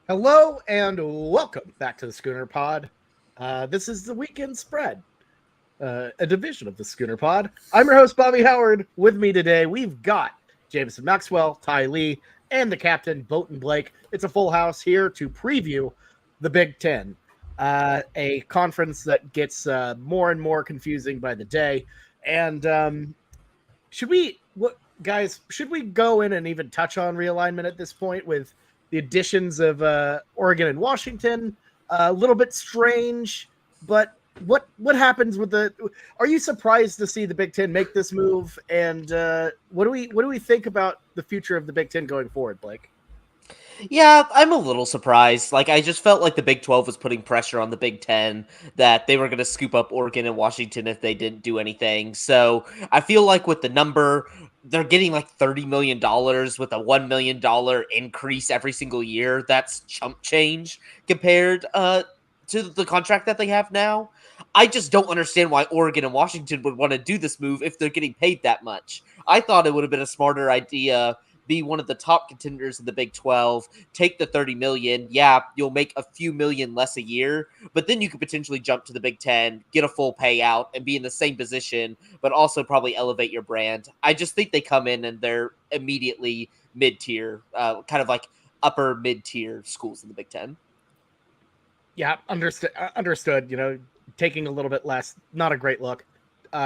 Hello and welcome back to the Schooner Pod. This is the weekend spread, a division of the Schooner Pod. I'm your host, Bobby Howard. With me today, we've got Jameson Maxwell, Ty Lee, and the captain, Boaton Blake. It's a full house here to preview the Big Ten, a conference that gets more and more confusing by the day. And should we go in and even touch on realignment at this point with the additions of Oregon and Washington? A little bit strange, but what happens with the? Are you surprised to see the Big Ten make this move? And what do we think about the future of the Big Ten going forward, Blake? Yeah, I'm a little surprised. I just felt like the Big 12 was putting pressure on the Big 10 that they were going to scoop up Oregon and Washington if they didn't do anything. So I feel like with the number, they're getting like $30 million with a $1 million increase every single year. That's chump change compared to the contract that they have now. I just don't understand why Oregon and Washington would want to do this move if they're getting paid that much. I thought it would have been a smarter idea, be one of the top contenders in the Big 12, take the 30 million. Yeah, you'll make a few million less a year, but then you could potentially jump to the Big 10, get a full payout and be in the same position, but also probably elevate your brand. I just think they come in and they're immediately mid-tier, kind of like upper mid-tier schools in the Big 10. Yeah, understood. Taking a little bit less, not a great look.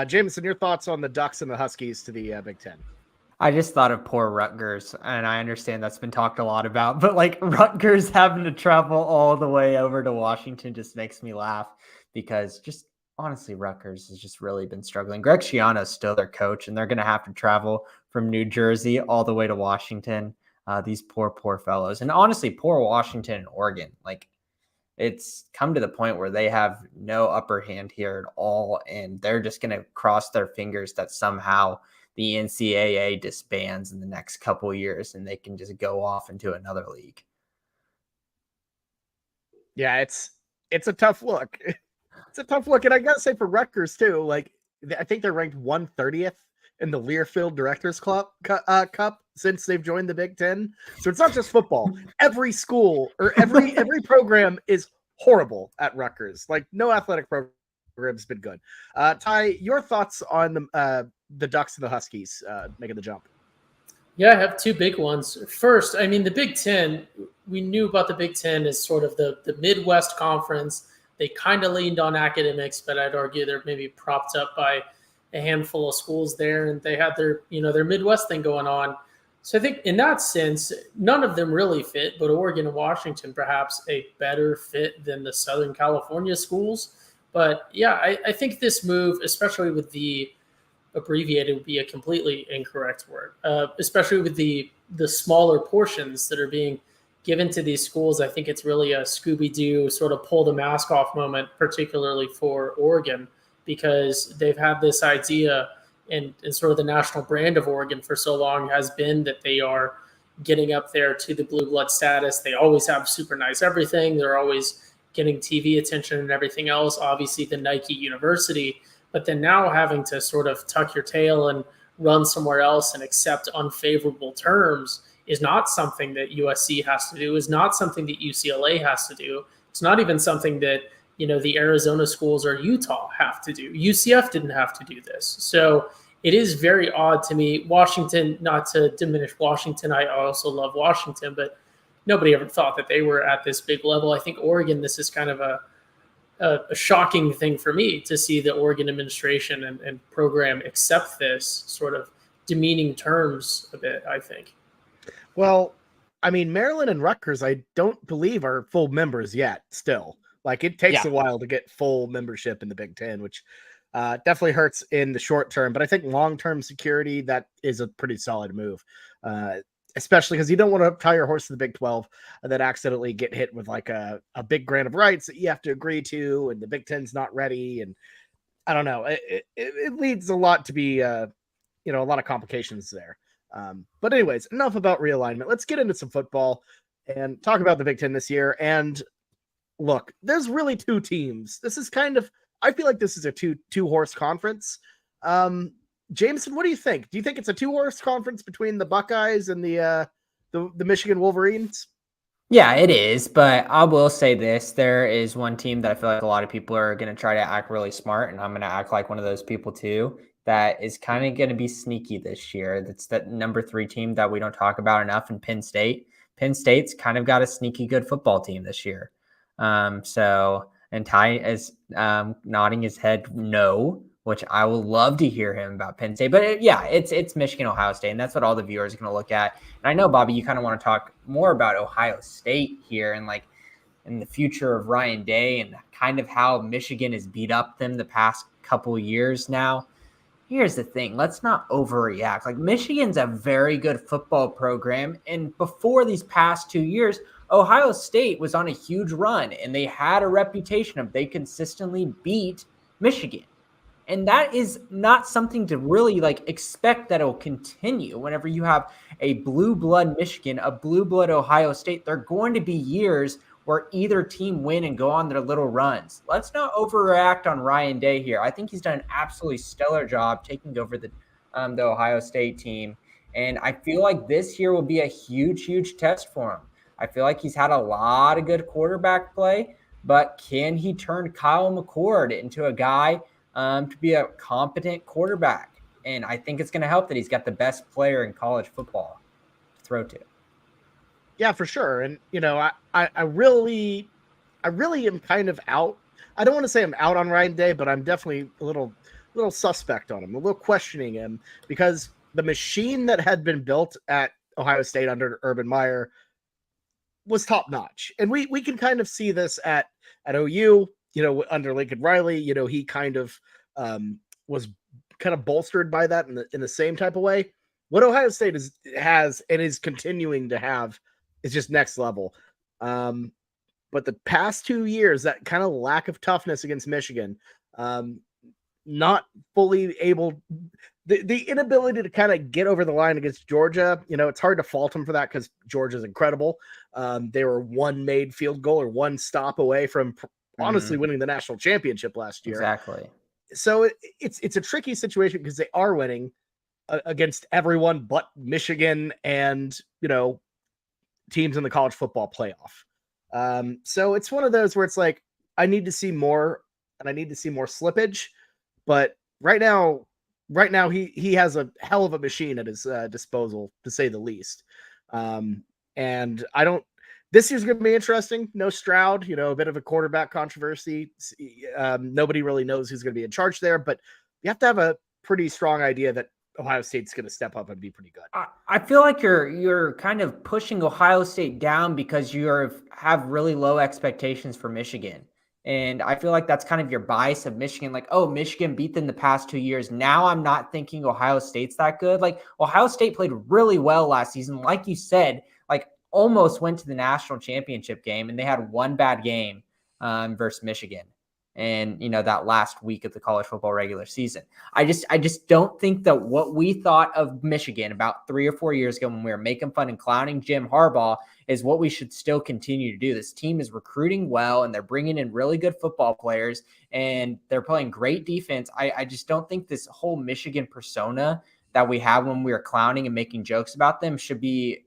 Jameson, your thoughts on the Ducks and the Huskies to the Big Ten? I just thought of poor Rutgers, and I understand that's been talked a lot about, but like Rutgers having to travel all the way over to Washington just makes me laugh because just honestly, Rutgers has just really been struggling. Greg Schiano is still their coach, and they're going to have to travel from New Jersey all the way to Washington. These poor fellows, and honestly, poor Washington and Oregon. Like it's come to the point where they have no upper hand here at all, and they're just going to cross their fingers that somehow the NCAA disbands in the next couple of years and they can just go off into another league. Yeah, it's a tough look. It's a tough look, and I gotta say for Rutgers too. Like I think they're ranked 130th in the Learfield Directors Cup since they've joined the Big Ten. So it's not just football. Every school or every program is horrible at Rutgers. Like no athletic program's been good. Ty, your thoughts on the Ducks and the Huskies making the jump? Yeah, I have two big ones. First, I mean, the Big Ten, we knew about the Big Ten as sort of the Midwest Conference. They kind of leaned on academics, but I'd argue they're maybe propped up by a handful of schools there, and they had their Midwest thing going on. So I think in that sense, none of them really fit, but Oregon and Washington perhaps a better fit than the Southern California schools. But yeah, I think this move, especially with the abbreviated would be a completely incorrect word, especially with the smaller portions that are being given to these schools. I think it's really a Scooby-Doo sort of pull the mask off moment, particularly for Oregon, because they've had this idea and sort of the national brand of Oregon for so long has been that they are getting up there to the blue blood status. They always have super nice everything. They're always getting TV attention and everything else. Obviously, the Nike University. But then now having to sort of tuck your tail and run somewhere else and accept unfavorable terms is not something that USC has to do, is not something that UCLA has to do. It's not even something that, the Arizona schools or Utah have to do. UCF didn't have to do this. So it is very odd to me. Washington, not to diminish Washington, I also love Washington, but nobody ever thought that they were at this big level. I think Oregon, this is kind of a shocking thing for me to see the Oregon administration and program accept this sort of demeaning terms a bit, I think. Well, I mean, Maryland and Rutgers, I don't believe are full members yet still. Like it takes a while to get full membership in the Big Ten, which definitely hurts in the short term. But I think long-term security, that is a pretty solid move. Especially because you don't want to tie your horse to the Big 12 and then accidentally get hit with like a big grant of rights that you have to agree to, and the Big Ten's not ready. And I don't know, it leads a lot to be, a lot of complications there. But anyways, enough about realignment. Let's get into some football and talk about the Big Ten this year. And look, there's really two teams. This is kind of, I feel like this is a two horse conference. Jameson, what do you think? Do you think it's a two horse conference between the Buckeyes and the Michigan Wolverines? Yeah, it is. But I will say this. There is one team that I feel like a lot of people are going to try to act really smart, and I'm going to act like one of those people too, that is kind of going to be sneaky this year. That's that number 3 team that we don't talk about enough in Penn State. Penn State's kind of got a sneaky good football team this year. And Ty is nodding his head no, which I will love to hear him about Penn State. But it's Michigan, Ohio State, and that's what all the viewers are going to look at. And I know, Bobby, you kind of want to talk more about Ohio State here and like in the future of Ryan Day and kind of how Michigan has beat up them the past couple years now. Here's the thing. Let's not overreact. Like, Michigan's a very good football program. And before these past 2 years, Ohio State was on a huge run and they had a reputation of they consistently beat Michigan. And that is not something to really like expect that it'll continue. Whenever you have a blue blood Michigan, a blue blood Ohio State, there are going to be years where either team win and go on their little runs. Let's not overreact on Ryan Day here. I think he's done an absolutely stellar job taking over the Ohio State team. And I feel like this year will be a huge, huge test for him. I feel like he's had a lot of good quarterback play, but can he turn Kyle McCord into a guy to be a competent quarterback? And I think it's going to help that he's got the best player in college football to throw to. Yeah, for sure. And I really am kind of out. I don't want to say I'm out on Ryan Day, but I'm definitely a little suspect on him, a little questioning him, because the machine that had been built at Ohio State under Urban Meyer was top notch. And we can kind of see this at OU, under Lincoln Riley. He kind of was kind of bolstered by that in the same type of way. What Ohio State has and is continuing to have is just next level. But the past 2 years, that kind of lack of toughness against Michigan, not fully able, the inability to kind of get over the line against Georgia, it's hard to fault them for that because Georgia's incredible. They were one made field goal or one stop away from honestly winning the national championship last year. Exactly. So it's a tricky situation because they are winning against everyone but Michigan and, teams in the college football playoff. So it's one of those where it's like, I need to see more and I need to see more slippage, but right now he has a hell of a machine at his disposal, to say the least. And this year's going to be interesting. No Stroud, a bit of a quarterback controversy. Nobody really knows who's going to be in charge there, but you have to have a pretty strong idea that Ohio State's going to step up and be pretty good. I feel like you're kind of pushing Ohio State down because you have really low expectations for Michigan. And I feel like that's kind of your bias of Michigan. Like, oh, Michigan beat them the past 2 years. Now I'm not thinking Ohio State's that good. Like, Ohio State played really well last season. Like you said, like almost went to the national championship game, and they had one bad game versus Michigan. And, that last week of the college football regular season. I just don't think that what we thought of Michigan about 3 or 4 years ago when we were making fun and clowning Jim Harbaugh is what we should still continue to do. This team is recruiting well, and they're bringing in really good football players, and they're playing great defense. I just don't think this whole Michigan persona that we have when we were clowning and making jokes about them should be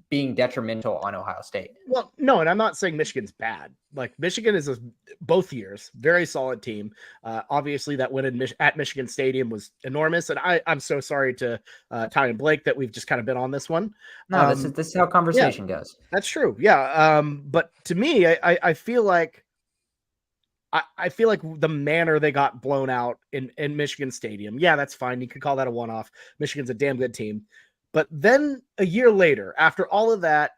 being detrimental on Ohio State. Well, no, and I'm not saying Michigan's bad. Like, Michigan is both years very solid team. Obviously, that win at Michigan Stadium was enormous, and I'm so sorry to Ty and Blake that we've just kind of been on this one. No, this is how conversation goes. That's true. Yeah, but to me, I feel like the manner they got blown out in Michigan Stadium. Yeah, that's fine. You could call that a one-off. Michigan's a damn good team. But then a year later, after all of that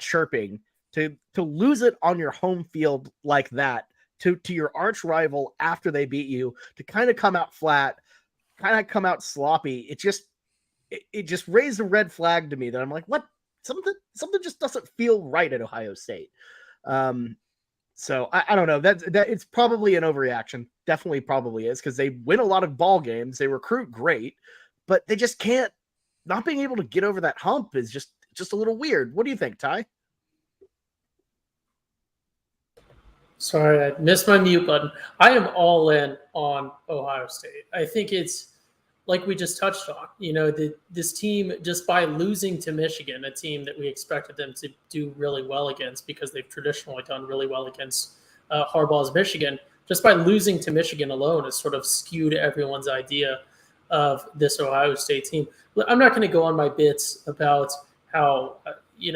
chirping, to lose it on your home field like that, to your arch rival after they beat you, to kind of come out flat, kind of come out sloppy, it just raised a red flag to me that I'm like, what? Something just doesn't feel right at Ohio State. So I don't know. That it's probably an overreaction. Definitely probably is, because they win a lot of ball games, they recruit great, but they just can't. Not being able to get over that hump is just a little weird. What do you think, Ty? Sorry, I missed my mute button. I am all in on Ohio State. I think it's like we just touched on, this team, just by losing to Michigan, a team that we expected them to do really well against because they've traditionally done really well against Harbaugh's Michigan, just by losing to Michigan alone has sort of skewed everyone's idea of this Ohio State team. I'm not going to go on my bits about how,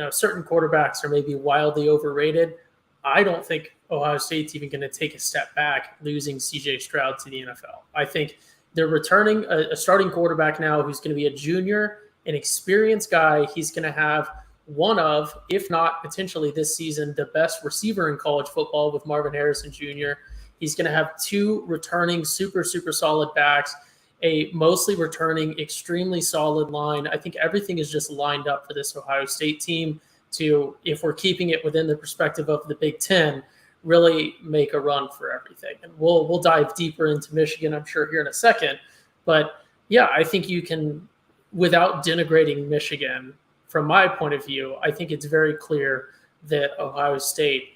certain quarterbacks are maybe wildly overrated. I don't think Ohio State's even going to take a step back losing CJ Stroud to the NFL. I think they're returning a starting quarterback now who's going to be a junior, an experienced guy. He's going to have one of, if not potentially this season, the best receiver in college football with Marvin Harrison Jr. He's going to have two returning super, super solid backs, a mostly returning, extremely solid line. I think everything is just lined up for this Ohio State team to, if we're keeping it within the perspective of the Big Ten, really make a run for everything. And we'll dive deeper into Michigan, I'm sure, here in a second. But yeah, I think you can, without denigrating Michigan, from my point of view, I think it's very clear that Ohio State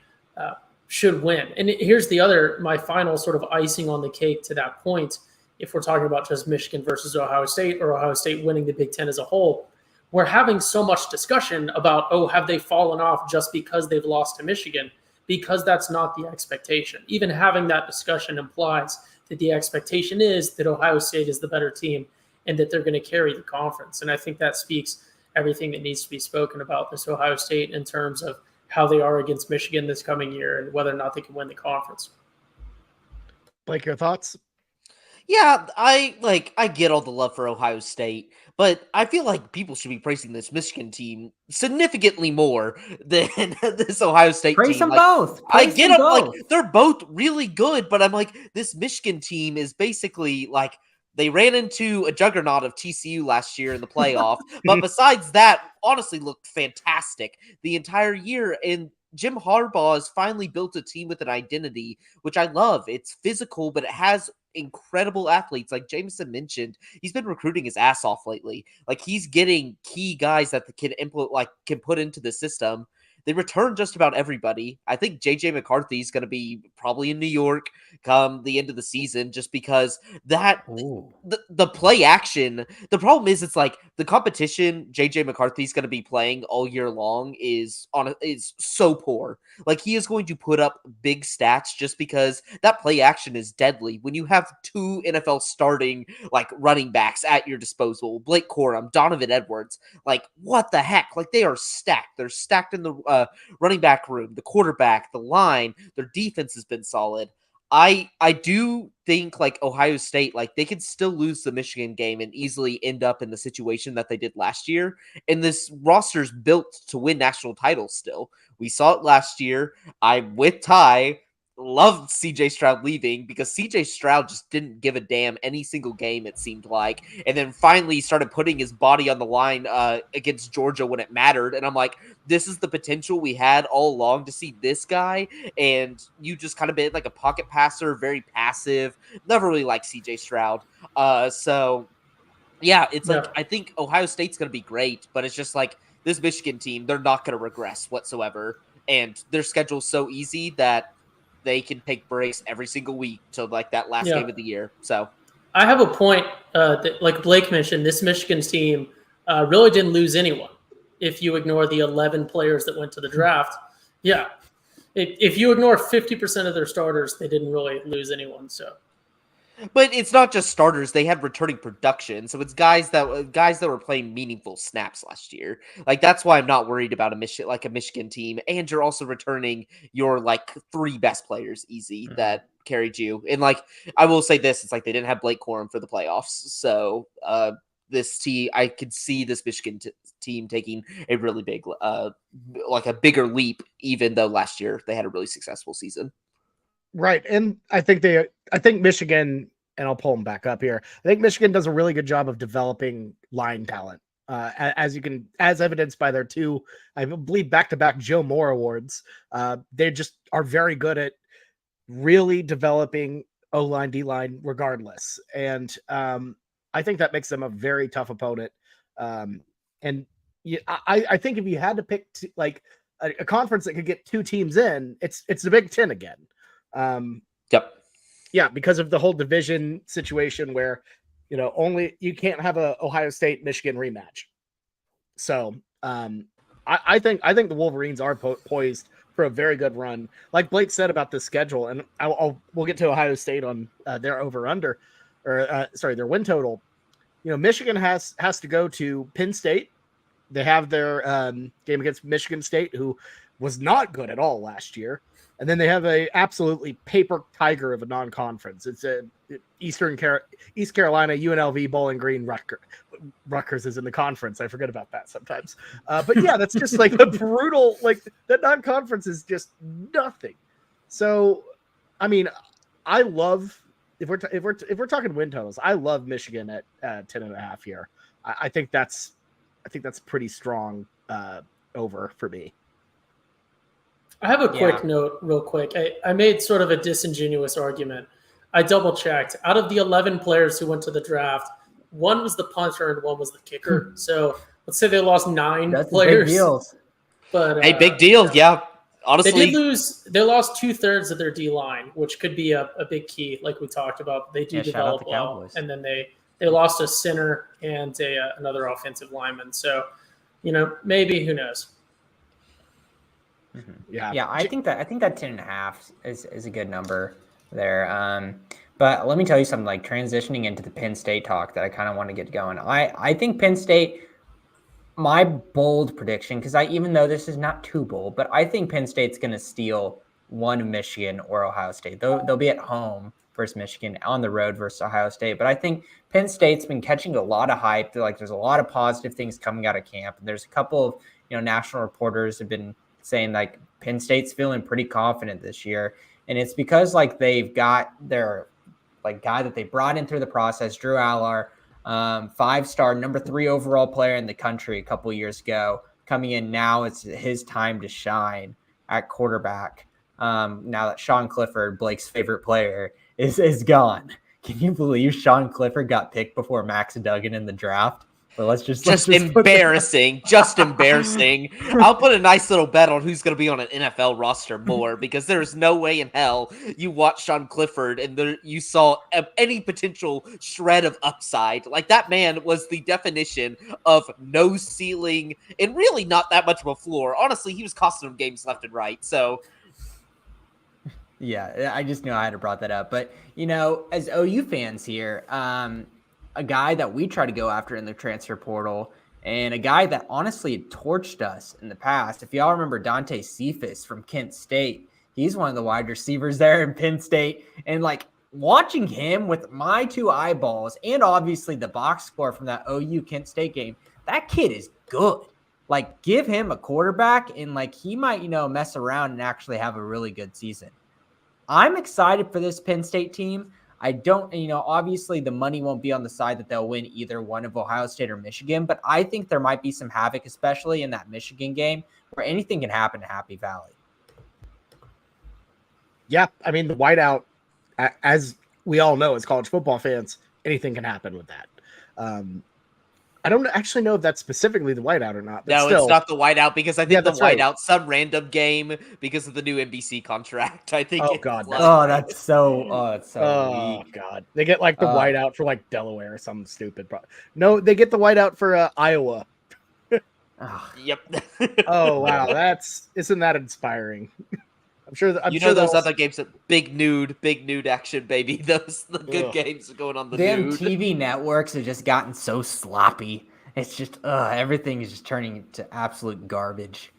should win. And here's my final sort of icing on the cake to that point. If we're talking about just Michigan versus Ohio State or Ohio State winning the Big Ten as a whole, we're having so much discussion about, have they fallen off just because they've lost to Michigan? Because that's not the expectation. Even having that discussion implies that the expectation is that Ohio State is the better team and that they're going to carry the conference. And I think that speaks everything that needs to be spoken about this Ohio State in terms of how they are against Michigan this coming year and whether or not they can win the conference. Blake, your thoughts? Yeah, I get all the love for Ohio State, but I feel like people should be praising this Michigan team significantly more than this Ohio State Praise team. them both. I Praise get them them, both. like they're both really good, but I'm like, this Michigan team is basically like they ran into a juggernaut of TCU last year in the playoff, but besides that, honestly looked fantastic the entire year. And Jim Harbaugh has finally built a team with an identity, which I love. It's physical, but it has incredible athletes. Like Jameson mentioned, he's been recruiting his ass off lately. Like he's getting key guys that can put into the system. They return just about everybody. I think JJ McCarthy is going to be probably in New York come the end of the season, just because the play action. The problem is, it's like the competition JJ McCarthy is going to be playing all year long is so poor. Like he is going to put up big stats just because that play action is deadly. When you have two NFL starting like running backs at your disposal, Blake Corum, Donovan Edwards, like what the heck? Like they are stacked. They're stacked in the running back room, the quarterback, the line. Their defense has been solid. I do think like Ohio State, like they could still lose the Michigan game and easily end up in the situation that they did last year. And this roster's built to win national titles still. We saw it last year. I'm with Ty. Loved CJ Stroud leaving because CJ Stroud just didn't give a damn any single game, it seemed like. And then finally he started putting his body on the line against Georgia when it mattered. And I'm like, this is the potential we had all along to see this guy. And you just kind of been like a pocket passer, very passive. Never really liked CJ Stroud. So yeah, it's like, I think Ohio State's going to be great, but it's just like this Michigan team, they're not going to regress whatsoever. And their schedule's so easy that they can take breaks every single week till like that last game of the year. So I have a point that, like Blake mentioned, this Michigan team really didn't lose anyone. If you ignore the 11 players that went to the draft, if you ignore 50% of their starters, they didn't really lose anyone. So, but it's not just starters; they had returning production. So it's guys that were playing meaningful snaps last year. Like that's why I'm not worried about a Michigan team. And you're also returning your like three best players easy that carried you. And like I will say this, it's like they didn't have Blake Corum for the playoffs. So this team, I could see this Michigan team taking a really big, like a bigger leap, even though last year they had a really successful season. Right. And I think Michigan, and I'll pull them back up here. I think Michigan does a really good job of developing line talent. As evidenced by their two, I believe, back-to-back Joe Moore awards. They just are very good at really developing O-line, D-line regardless. And I think that makes them a very tough opponent. And I think if you had to pick like a conference that could get two teams in, it's the Big Ten again. Yep. Yeah, because of the whole division situation where only you can't have a Ohio State Michigan rematch. So I think the Wolverines are poised for a very good run. Like Blake said about the schedule, and we'll get to Ohio State on their over/under, or their win total. Michigan has to go to Penn State. They have their game against Michigan State, who was not good at all last year. And then they have a absolutely paper tiger of a non-conference. It's East Carolina, UNLV, Bowling Green, Rutgers is in the conference. I forget about that sometimes. But yeah, that's just like a brutal, like that non-conference is just nothing. So, I mean, I love if we're talking win totals, I love Michigan at 10.5 here. I think that's pretty strong over for me. I have a quick note real quick. I made sort of a disingenuous argument. I double checked. Out of the 11 players who went to the draft, one was the punter and one was the kicker. So let's say they lost 9 players. Big deals. But hey, big deal. Yeah. Honestly, they did lose. They lost 2/3 of their D line, which could be a big key, like we talked about. They do develop well, and then they lost a center and another offensive lineman. So, maybe, who knows? Mm-hmm. Yeah. I think that 10.5 is a good number there. But let me tell you something. Like transitioning into the Penn State talk, that I kind of want to get going. I think Penn State. My bold prediction, because even though this is not too bold, but I think Penn State's going to steal one of Michigan or Ohio State. They'll be at home versus Michigan, on the road versus Ohio State. But I think Penn State's been catching a lot of hype. There's a lot of positive things coming out of camp. And there's a couple of national reporters have been saying like Penn State's feeling pretty confident this year, and it's because like they've got their guy that they brought in through the process, Drew Allar. 5-star, number 3 overall player in the country a couple years ago, coming in now. It's his time to shine at quarterback. Now that Sean Clifford, Blake's favorite player, is gone. Can you believe Sean Clifford got picked before Max Duggan in the draft? Well, let's just embarrassing. Just embarrassing. I'll put a nice little bet on who's going to be on an NFL roster more, because there's no way in hell you watch Sean Clifford and you saw any potential shred of upside. Like, that man was the definition of no ceiling and really not that much of a floor. Honestly, he was costing them games left and right. So, yeah, I just knew I had to brought that up. But, as OU fans here, a guy that we try to go after in the transfer portal, and a guy that honestly had torched us in the past. If y'all remember Dante Cephas from Kent State, he's one of the wide receivers there in Penn State. And like watching him with my 2 eyeballs, and obviously the box score from that OU Kent State game, that kid is good. Like, give him a quarterback and like he might, mess around and actually have a really good season. I'm excited for this Penn State team. I don't, obviously the money won't be on the side that they'll win either one of Ohio State or Michigan, but I think there might be some havoc, especially in that Michigan game, where anything can happen to Happy Valley. Yeah, I mean, the whiteout, as we all know as college football fans, anything can happen with that. I don't actually know if that's specifically the whiteout or not. But no, still, it's not the whiteout, because I think the whiteout, right. Some random game because of the new NBC contract. I think. Oh God! That's so weak. God! They get like the whiteout for like Delaware or some stupid. No, they get the whiteout for Iowa. Yep. Oh wow! Isn't that inspiring? I'm sure those other games, big nude action, baby. The good games are going on the damn nude. TV networks have just gotten so sloppy. It's just everything is just turning to absolute garbage.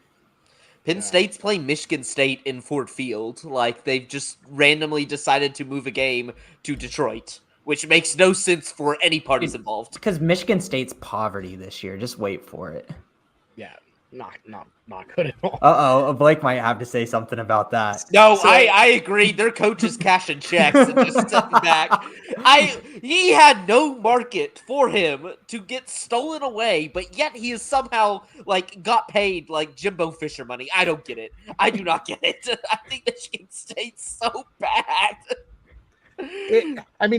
Penn State's playing Michigan State in Ford Field. Like, they've just randomly decided to move a game to Detroit, which makes no sense for any parties involved. Because Michigan State's poverty this year. Just wait for it. Yeah. Not good at all. Blake might have to say something about that. No, I agree. Their coach is cashing checks and just stepping back. He had no market for him to get stolen away, but yet he is somehow got paid like Jimbo Fisher money. I don't get it. I do not get it. I think Michigan State's so bad.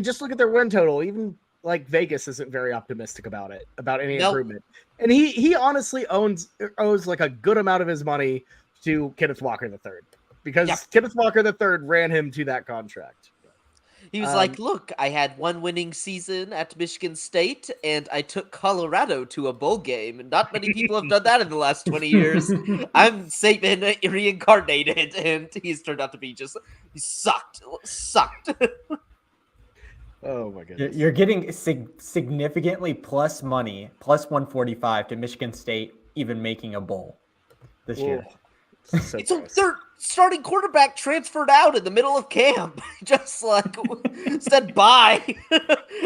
Just look at their win total. Even Vegas isn't very optimistic about any improvement. And he honestly owes like a good amount of his money to Kenneth Walker III, because Kenneth Walker III ran him to that contract. He was like, "Look, I had one winning season at Michigan State, and I took Colorado to a bowl game. And not many people have done that in the last 20 years. I'm Saban reincarnated, and he's turned out to be he sucked. Oh my goodness. You're getting significantly plus money, plus 145 to Michigan State even making a bowl this year. So Their starting quarterback transferred out in the middle of camp, just like said bye,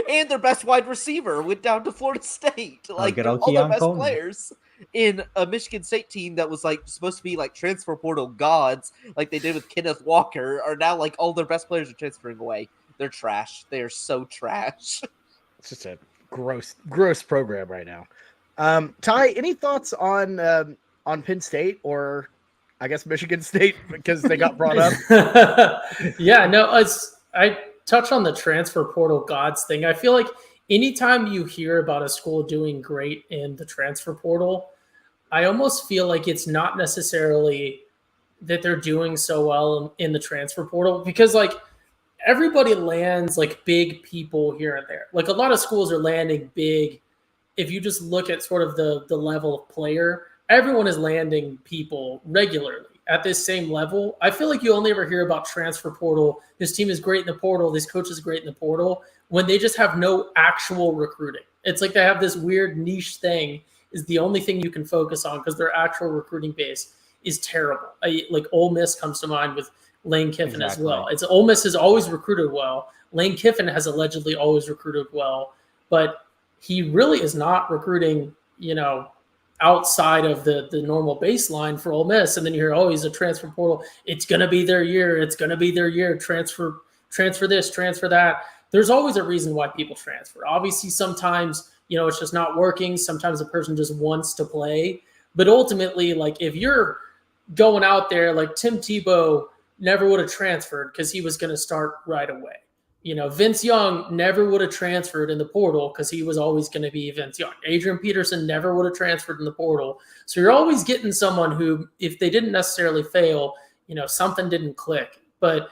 and their best wide receiver went down to Florida State. Like good old all their Keon best Coleman. players in a Michigan State team that was like supposed to be like transfer portal gods, like they did with Kenneth Walker, are now like all their best players are transferring away. They're trash. They are so trash. It's just a gross program right now. Ty, any thoughts on Penn State or I guess Michigan State because they got brought up? Yeah, no, I touch on the transfer portal gods thing. I feel like anytime you hear about a school doing great in the transfer portal, I almost feel like it's not necessarily that they're doing so well in the transfer portal because like everybody lands like big people here and there. Like a lot of schools are landing big. If you just look at sort of the level of player, everyone is landing people regularly at this same level. I feel like you only ever hear about transfer portal. This team is great in the portal. This coach is great in the portal when they just have no actual recruiting. It's like they have this weird niche thing is the only thing you can focus on because their actual recruiting base is terrible. Like Ole Miss comes to mind with Lane Kiffin as well. It's Ole Miss has always recruited well. Lane Kiffin has allegedly always recruited well, but he really is not recruiting, outside of the normal baseline for Ole Miss. And then you hear, oh, he's a transfer portal. It's going to be their year. It's going to be their year. Transfer this, transfer that. There's always a reason why people transfer. Obviously, sometimes, it's just not working. Sometimes a person just wants to play. But ultimately, like if you're going out there, like Tim Tebow never would have transferred because he was going to start right away. Vince Young never would have transferred in the portal because he was always going to be Vince Young. Adrian Peterson never would have transferred in the portal. So you're always getting someone who, if they didn't necessarily fail, something didn't click. But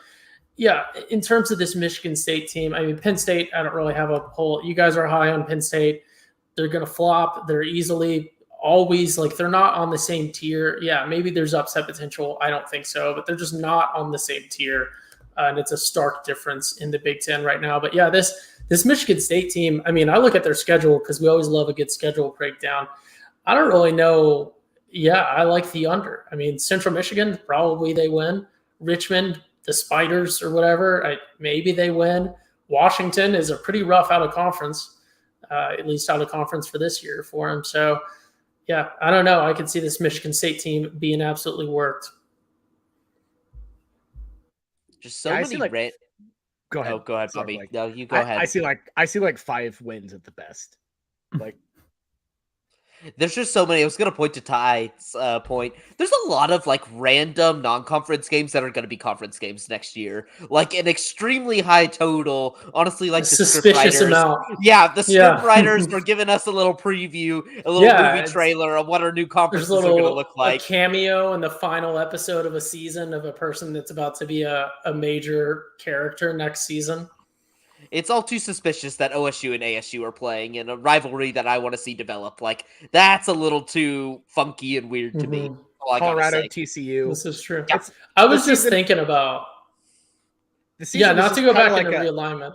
yeah, in terms of this Michigan State team, I mean, Penn State, I don't really have a whole, you guys are high on Penn State. They're going to flop. They're easily always like, they're not on the same tier. Yeah, maybe there's upset potential. I don't think so, but they're just not on the same tier. And it's a stark difference in the Big Ten right now. But yeah, this Michigan State team, I mean, I look at their schedule because we always love a good schedule breakdown. I don't really know. Yeah, I like the under. I mean, Central Michigan, probably they win. Richmond, the Spiders or whatever, maybe they win. Washington is a pretty rough out of conference, at least out of conference for this year for them. So yeah, I don't know. I could see this Michigan State team being absolutely worked. Just so many red. Go ahead. Oh, go ahead, Sorry, Bobby. No, you go ahead. I see like 5 wins at the best. Like there's just so many. I was going to point to Ty's point. There's a lot of like random non-conference games that are going to be conference games next year. Like an extremely high total. Honestly, like the suspicious script writers. amount. Yeah, the script writers were giving us a little preview, a little movie trailer of what our new conferences are going to look like. A cameo in the final episode of a season of a person that's about to be a major character next season. It's all too suspicious that OSU and ASU are playing in a rivalry that I want to see develop. Like, that's a little too funky and weird to me. Colorado, TCU. This is true. Yeah. I was just thinking about... not to go back into realignment.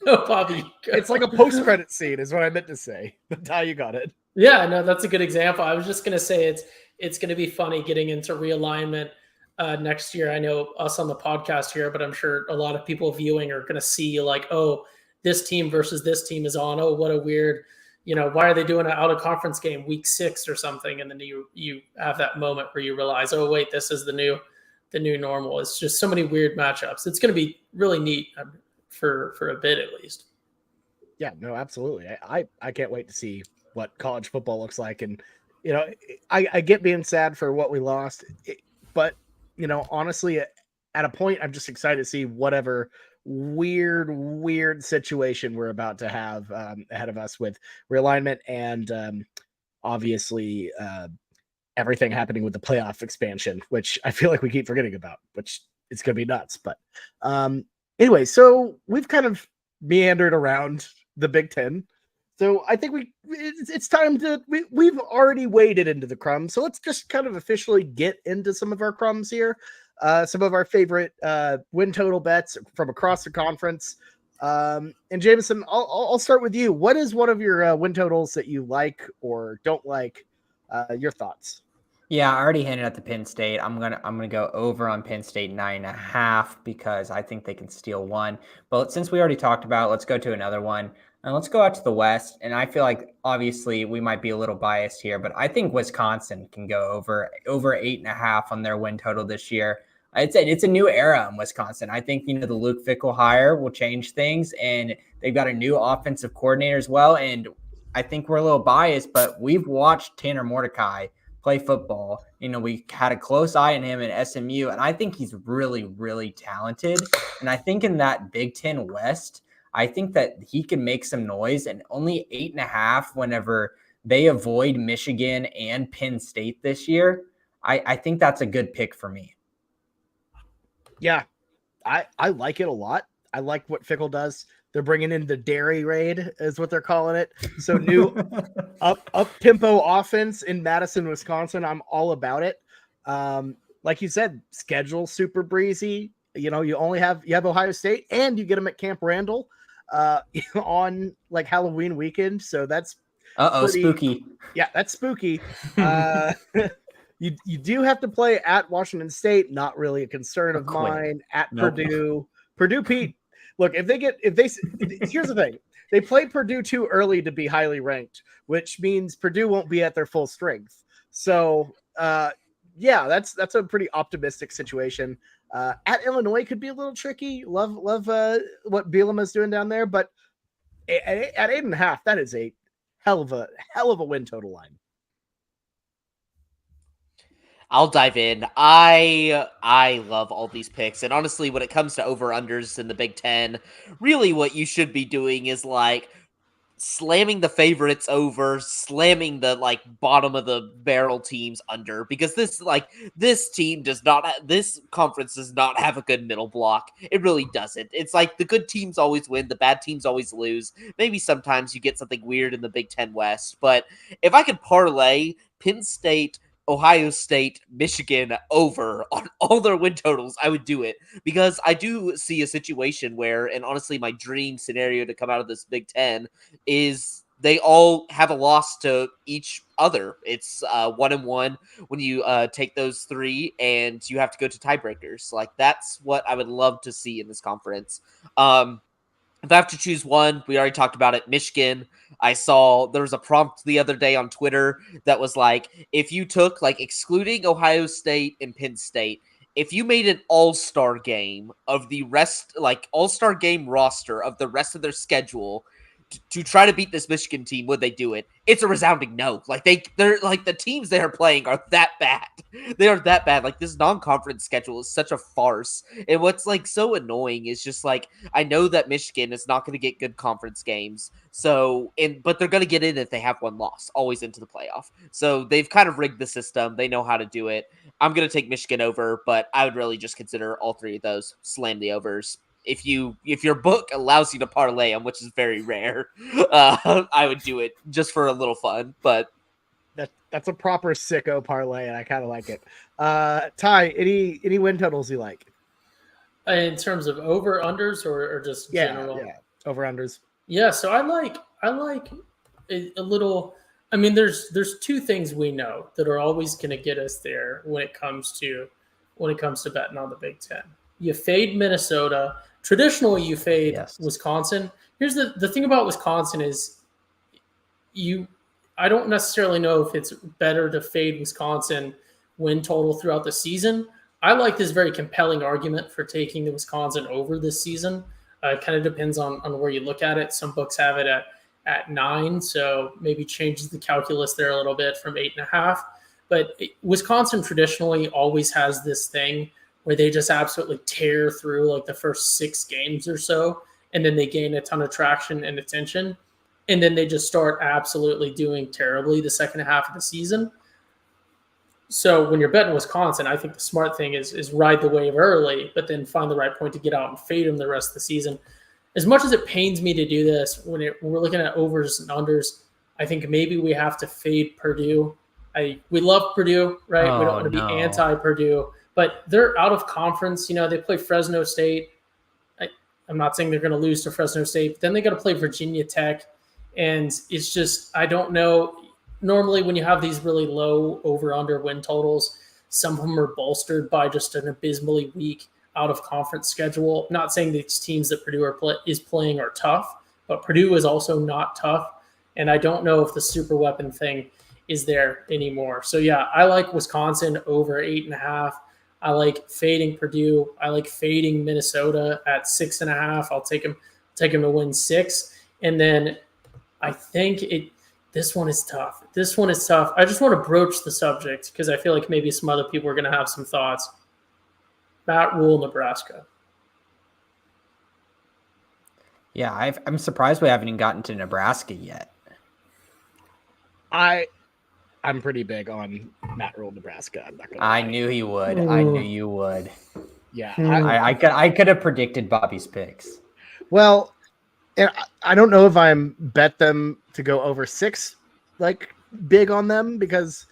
No, Bobby. It's like a post-credit scene is what I meant to say. That's how you got it. Yeah, no, that's a good example. I was just going to say it's going to be funny getting into realignment next year. I know us on the podcast here, but I'm sure a lot of people viewing are going to see like, oh, this team versus this team is on. Oh, what a weird, why are they doing an out of conference game week 6 or something? And then you have that moment where you realize, oh, wait, this is the new normal. It's just so many weird matchups. It's going to be really neat for a bit at least. Yeah, no, absolutely. I can't wait to see what college football looks like. And, I get being sad for what we lost, but honestly, at a point, I'm just excited to see whatever weird situation we're about to have ahead of us with realignment and obviously everything happening with the playoff expansion, which I feel like we keep forgetting about, which it's going to be nuts. But Anyway, so we've kind of meandered around the Big Ten. So I think it's time to we've already waded into the crumbs. So let's just kind of officially get into some of our crumbs here. Some of our favorite win total bets from across the conference. And Jameson, I'll start with you. What is one of your win totals that you like or don't like? Your thoughts? Yeah, I already hinted at the Penn State. I'm gonna go over on Penn State 9.5 because I think they can steal one. But since we already talked about it, let's go to another one. And let's go out to the West. And I feel like obviously we might be a little biased here, but I think Wisconsin can go over 8.5 on their win total this year. It's a new era in Wisconsin. I think the Luke Fickell hire will change things, and they've got a new offensive coordinator as well. And I think we're a little biased, but we've watched Tanner Mordecai play football. We had a close eye on him at SMU, and I think he's really, really talented. And I think in that Big Ten West, I think that he can make some noise. And only 8.5 whenever they avoid Michigan and Penn State this year, I think that's a good pick for me. Yeah, I like it a lot. I like what Fickell does. They're bringing in the dairy raid is what they're calling it. So new up tempo offense in Madison, Wisconsin. I'm all about it. Like you said, schedule super breezy. You have Ohio State and you get them at Camp Randall on like Halloween weekend. So that's spooky. Yeah, that's spooky. You do have to play at Washington State. Not really a concern of mine. At Purdue. Pete. Look, here's the thing. They played Purdue too early to be highly ranked, which means Purdue won't be at their full strength. So, that's a pretty optimistic situation. At Illinois could be a little tricky. Love what Bielema's doing down there, but at 8.5, that is a hell of a win total line. I'll dive in. I love all these picks. And honestly, when it comes to over-unders in the Big Ten, really what you should be doing is like slamming the favorites over, slamming the like bottom of the barrel teams under, because this conference does not have a good middle block. It really doesn't. It's like the good teams always win, the bad teams always lose. Maybe sometimes you get something weird in the Big Ten West, but if I could parlay Penn State, Ohio State, Michigan over on all their win totals, I would do it, because I do see a situation where, and honestly, my dream scenario to come out of this Big Ten is they all have a loss to each other. It's 1-1 when you take those three, and you have to go to tiebreakers. Like, that's what I would love to see in this conference. If I have to choose one, we already talked about it, Michigan. I saw there was a prompt the other day on Twitter that was like, if you took, like, excluding Ohio State and Penn State, if you made an all-star game of the rest, like, all-star game roster of the rest of their schedule to try to beat this Michigan team, would they do it? It's a resounding no. Like, they're like, the teams they are playing are that bad. They are that bad. Like, this non-conference schedule is such a farce. And what's like so annoying is just like, I know that Michigan is not going to get good conference games. But they're going to get in if they have one loss, always into the playoff. So they've kind of rigged the system. They know how to do it. I'm going to take Michigan over, but I would really just consider all three of those, slam the overs. If your book allows you to parlay them, which is very rare, I would do it just for a little fun. But that's a proper sicko parlay, and I kind of like it. Ty, any win totals you like? In terms of over unders or just general? Yeah, over unders. Yeah, so I like a little. I mean, there's two things we know that are always going to get us there when it comes to betting on the Big Ten. You fade Minnesota. Traditionally, you fade Wisconsin. Here's the thing about Wisconsin is I don't necessarily know if it's better to fade Wisconsin win total throughout the season. I like this very compelling argument for taking the Wisconsin over this season. It kind of depends on where you look at it. Some books have it at 9, so maybe changes the calculus there a little bit from 8.5. But Wisconsin traditionally always has this thing where they just absolutely tear through like the first 6 games or so, and then they gain a ton of traction and attention, and then they just start absolutely doing terribly the second half of the season. So when you're betting Wisconsin, I think the smart thing is ride the wave early, but then find the right point to get out and fade them the rest of the season. As much as it pains me to do this, when we're looking at overs and unders, I think maybe we have to fade Purdue. We love Purdue, right? We don't want to be anti-Purdue, but they're out of conference. They play Fresno State. I'm not saying they're going to lose to Fresno State, but then they got to play Virginia Tech. And it's just, I don't know. Normally when you have these really low over-under win totals, some of them are bolstered by just an abysmally weak out-of-conference schedule. I'm not saying these teams that Purdue is playing are tough, but Purdue is also not tough. And I don't know if the super weapon thing is there anymore. So, yeah, I like Wisconsin over 8.5. I like fading Purdue. I like fading Minnesota at 6.5. I'll take them to win 6. And then I think this one is tough. This one is tough. I just want to broach the subject because I feel like maybe some other people are going to have some thoughts. Matt Rule, Nebraska. Yeah, I'm surprised we haven't even gotten to Nebraska yet. I'm pretty big on Matt Rule, Nebraska. I'm not gonna I lie. knew he would. I knew you would. Yeah, I could have predicted Bobby's picks. well, and I don't know if I'm bet them to go over 6, like big on them because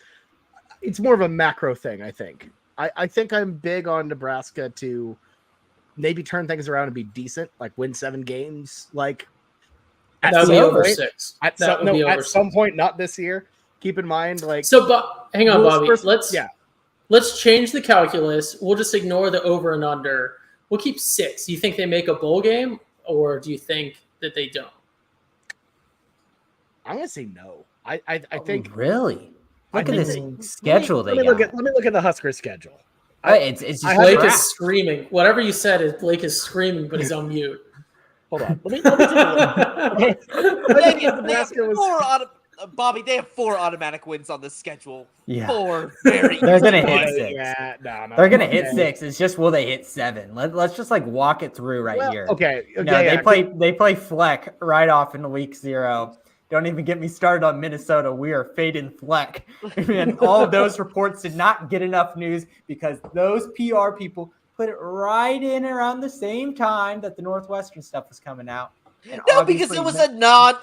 it's more of a macro thing. I think. I think I'm big on Nebraska to maybe turn things around and be decent, like win 7 games, like at That would some be over point. 6. At That some, would be no, over at some 6. point, not this year. Keep in mind, like So, but hang on, Rule's Bobby. first- Let's change the calculus. We'll just ignore the over and under. We'll keep 6. Do you think they make a bowl game, or do you think that they don't? I'm gonna say no. I think Really? I Look at think this they- schedule let they me got. look at the Husker schedule. It's just I Blake crap. is screaming. Whatever you said is Blake is screaming, but he's on mute. Hold on. Let me take a look. They have Nebraska was- 4 Bobby, they have 4 automatic wins on the schedule. Yeah. 4 very They're gonna easy hit ones. 6. Yeah, no. They're gonna hit Okay. 6. It's just will they hit 7? Let's just like walk it through right Well, here. okay. No, yeah, they play Fleck right off in week 0. Don't even get me started on Minnesota. We are fading Fleck. And all of those reports did not get enough news because those PR people put it right in around the same time that the Northwestern stuff was coming out. And No, because obviously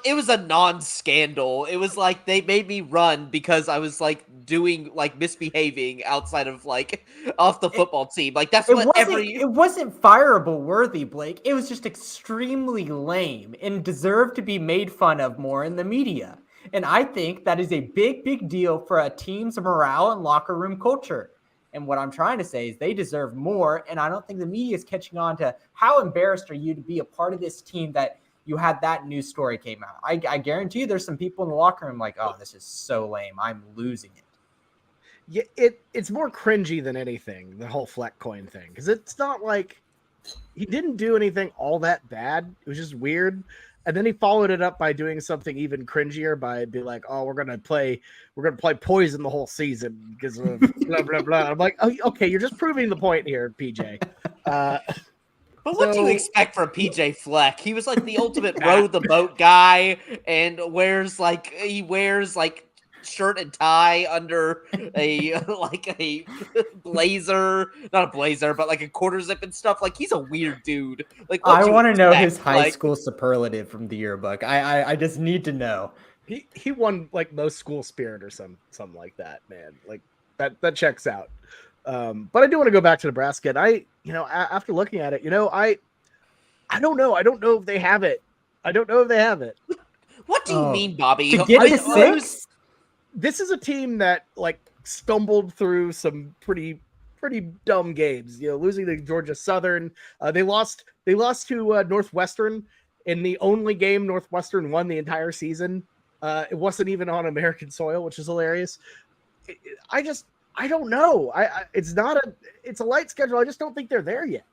it was a non-scandal. It was like they made me run because I was like doing like misbehaving outside of like off the football team. Like that's what it wasn't fireable worthy, Blake. It was just extremely lame and deserved to be made fun of more in the media. And I think that is a big deal for a team's morale and locker room culture. And what I'm trying to say is they deserve more. And I don't think the media is catching on to how embarrassed are you to be a part of this team that you had that news story came out. I guarantee you there's some people in the locker room like, oh, this is so lame. I'm losing it. Yeah, it's more cringy than anything, the whole Fleck coin thing. Because it's not like he didn't do anything all that bad. It was just weird. And then he followed it up by doing something even cringier by being like, "Oh, we're gonna play Poison the whole season because of blah blah blah." I'm like, "Oh, okay, you're just proving the point here, PJ." But what do you So- expect from PJ Fleck? He was like the ultimate row the boat guy, and he wears like shirt and tie under a like a blazer, not a blazer, but like a quarter zip and stuff. Like he's a weird dude. Like what I do you want to know his expect? high Like, school superlative from the yearbook. I just need to know. He won like most school spirit or something like that, man. Like that checks out. But I do want to go back to Nebraska, and after looking at it, I don't know. I don't know if they have it. What do you Oh. mean, Bobby? To get to Lose- 6? This is a team that like stumbled through some pretty dumb games. Losing to Georgia Southern. They lost to Northwestern in the only game Northwestern won the entire season. It wasn't even on American soil, which is hilarious. I don't know. It's a light schedule. I just don't think they're there yet.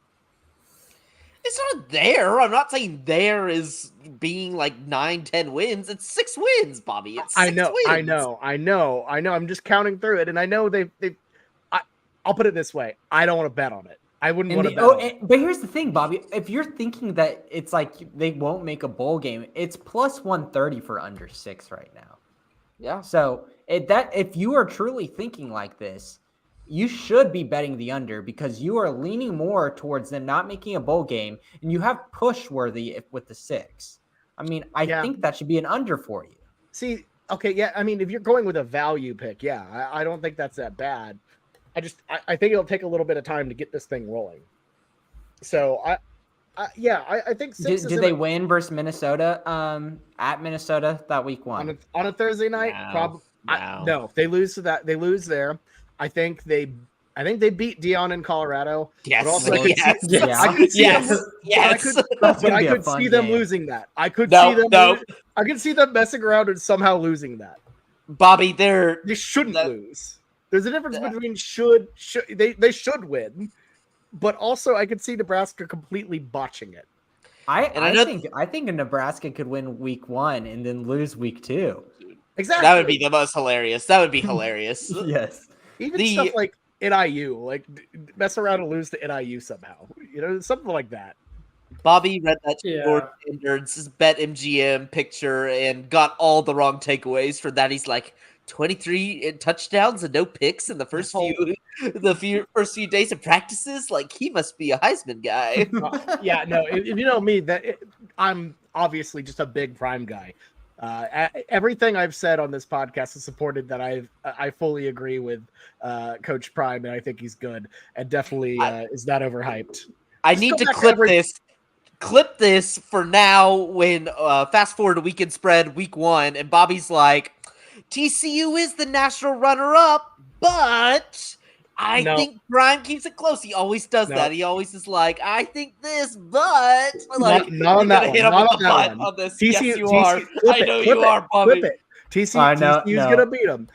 It's not there. I'm not saying there is being like 9-10 wins. It's 6 wins, Bobby. It's 6 wins. I know. I'm just counting through it, and I know I'll put it this way: I don't want to bet on it. I wouldn't want to bet. On it. But here's the thing, Bobby. If you're thinking that it's like they won't make a bowl game, it's plus 130 for under 6 right now. Yeah. So if you are truly thinking like this, you should be betting the under because you are leaning more towards them not making a bowl game, and you have push worthy with the 6. I mean, I Yeah. think that should be an under for you. See, okay, yeah. I mean, if you're going with a value pick, yeah, I don't think that's that bad. I think it'll take a little bit of time to get this thing rolling. So I think 6 Did they win versus Minnesota at Minnesota that week 1 on a Thursday night? No, they lose to that. They lose there. I think they beat Dion in Colorado. Yes. But also I could see them losing that. I could see them messing around and somehow losing that. Bobby, they shouldn't lose. There's a difference between they should win, but also I could see Nebraska completely botching it. I think Nebraska could win week 1 and then lose week 2. Exactly. That would be the most hilarious. That would be hilarious. Yes. Even stuff like NIU, like mess around and lose to NIU somehow. Something like that. Bobby read that George Sanders' BetMGM picture and got all the wrong takeaways for that. He's like 23 touchdowns and no picks in the first few days of practices. Like he must be a Heisman guy. Yeah, no. If you know me, I'm obviously just a big Prime guy. Everything I've said on this podcast is supported that I fully agree with Coach Prime, and I think he's good and definitely is not overhyped. I need to clip this for now when fast forward to weekend spread week 1 and Bobby's like, TCU is the national runner-up, but I think Prime keeps it close. He always does that. He always is like, I think this, but like, not on that one. Hit him with the butt on this. Yes, you are. I know you are, Bobby. Flip it. TCU's gonna beat him.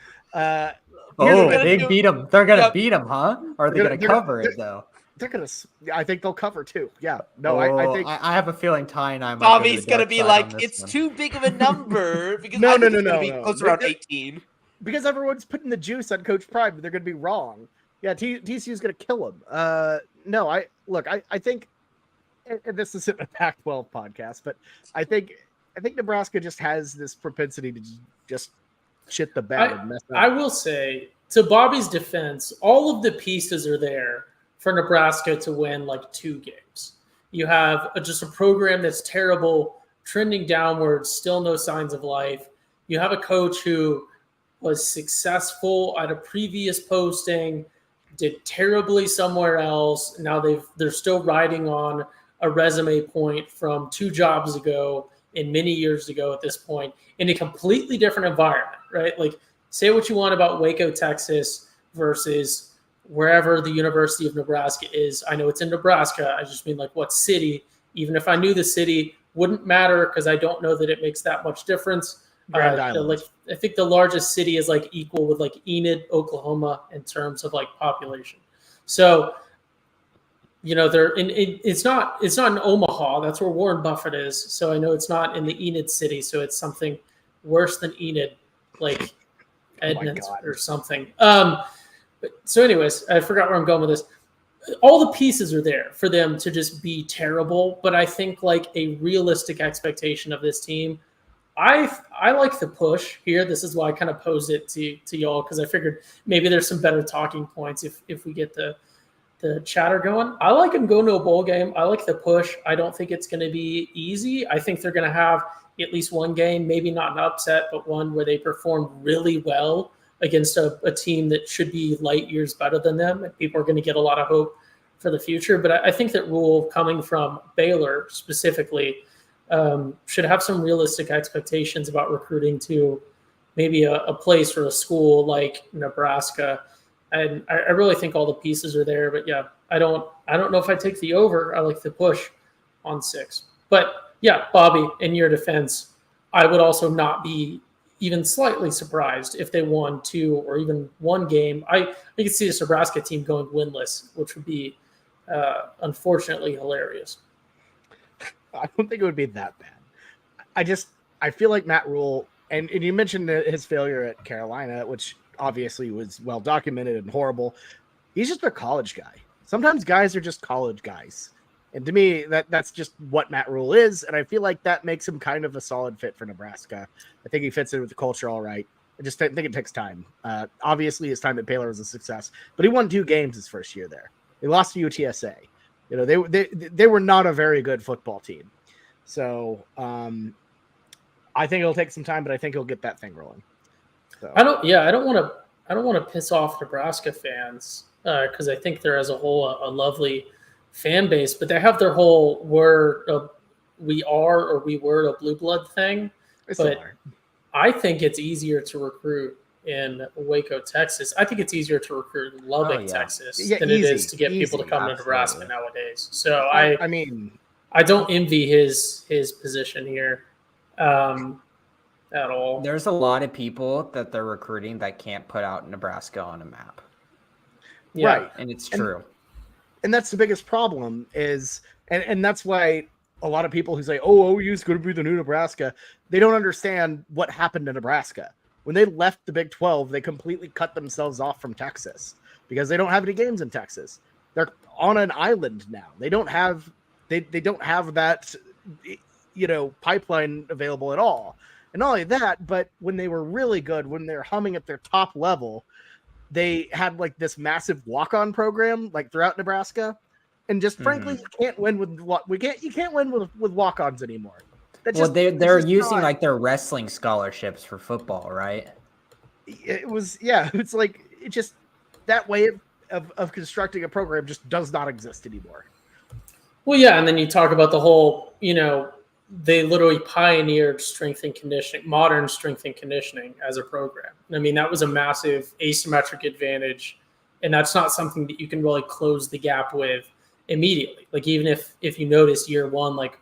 They beat him. They're gonna beat him, huh? Or are they gonna cover it though? They're gonna. I think they'll cover too. Yeah. No, I think I have a feeling Ty and I. Bobby's gonna be like, it's too big of a number because no. Close around 18. Because everyone's putting the juice on Coach Prime, but they're gonna be wrong. Yeah, TCU's gonna kill him. No, I think, and this isn't a Pac-12 podcast, but I think Nebraska just has this propensity to just shit the bed and mess up. I will say, to Bobby's defense, all of the pieces are there for Nebraska to win like 2 games. You have just a program that's terrible, trending downwards, still no signs of life. You have a coach who was successful at a previous posting, did terribly somewhere else. Now they're still riding on a resume point from 2 jobs ago and many years ago at this point in a completely different environment, right? Like, say what you want about Waco, Texas versus wherever the University of Nebraska is. I know it's in Nebraska. I just mean like what city. Even if I knew the city, wouldn't matter because I don't know that it makes that much difference. I think the largest city is like equal with like Enid, Oklahoma, in terms of like population. So, it's not in Omaha. That's where Warren Buffett is. So I know it's not in the Enid city. So it's something worse than Enid, like Edmonds or something. So anyways, I forgot where I'm going with this. All the pieces are there for them to just be terrible, but I think like a realistic expectation of this team, I like the push here. This is why I kind of posed it to y'all, because I figured maybe there's some better talking points if we get the chatter going. I like them going to a bowl game. I like the push. I don't think it's going to be easy. I think they're going to have at least one game, maybe not an upset, but one where they perform really well against a team that should be light years better than them, and people are going to get a lot of hope for the future. But I think that Rule, coming from Baylor specifically, should have some realistic expectations about recruiting to maybe a place or a school like Nebraska. And I really think all the pieces are there. But yeah, I don't know if I take the over. I like the push on 6. But yeah, Bobby, in your defense, I would also not be even slightly surprised if they won 2 or even 1 game. I could see this Nebraska team going winless, which would be unfortunately hilarious. I don't think it would be that bad. I feel like Matt Rule, and you mentioned his failure at Carolina, which obviously was well documented and horrible. He's just a college guy. Sometimes guys are just college guys. And to me, that's just what Matt Rule is. And I feel like that makes him kind of a solid fit for Nebraska. I think he fits in with the culture all right. I just think it takes time. Obviously, his time at Baylor was a success, but he won 2 games his first year there. They lost to UTSA. You know, they were not a very good football team. So I think it'll take some time, but I think he'll get that thing rolling. So. I don't want to piss off Nebraska fans because I think they're as a whole a lovely fan base, but they have their whole we were a blue blood thing. But I think it's easier to recruit in Waco, Texas. I think it's easier to recruit in Lubbock, Texas than it is to get people to come to Nebraska nowadays. So I mean, I don't envy his position here at all. There's a lot of people that they're recruiting that can't put out Nebraska on a map. Yeah. Right. And it's true. And that's the biggest problem is, and that's why a lot of people who say, oh, OU is going to be the new Nebraska, they don't understand what happened to Nebraska. When they left the Big 12, they completely cut themselves off from Texas because they don't have any games in Texas. They're on an island now. They don't have that, you know, pipeline available at all. And not only that, but when they were really good, when they're humming at their top level, they had like this massive walk-on program like throughout Nebraska. And just frankly, you can't win with walk-ons anymore. They're using like their wrestling scholarships for football, right? It's like it just that way of constructing a program just does not exist anymore. Well, yeah, and then you talk about the whole, you know, they literally pioneered strength and conditioning, modern strength and conditioning as a program. I mean, that was a massive asymmetric advantage, and that's not something that you can really close the gap with immediately. Like even if you notice year one, like,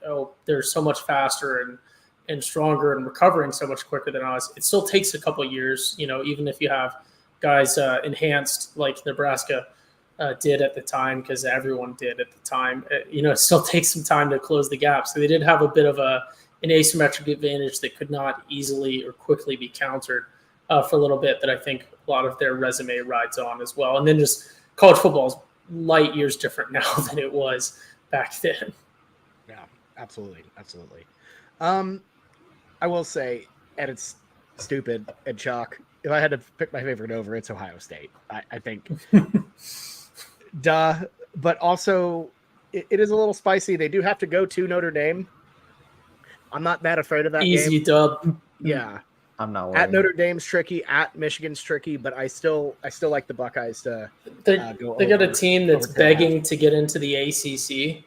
oh, they're so much faster and stronger and recovering so much quicker than us. It still takes a couple of years, you know, even if you have guys enhanced like Nebraska did at the time, because everyone did at the time. You know, it still takes some time to close the gap. So they did have a bit of an asymmetric advantage that could not easily or quickly be countered for a little bit, that I think a lot of their resume rides on as well. And then just college football is light years different now than it was back then. Yeah, absolutely. I will say, and it's stupid and chalk, if I had to pick my favorite over, it's Ohio State. I think duh, but also it is a little spicy. They do have to go to Notre Dame. I'm not that afraid of that Easy game. dub. Yeah. I'm not worried. At Notre Dame's tricky, at Michigan's tricky, but I still like the Buckeyes to they got a team that's begging to get into the ACC.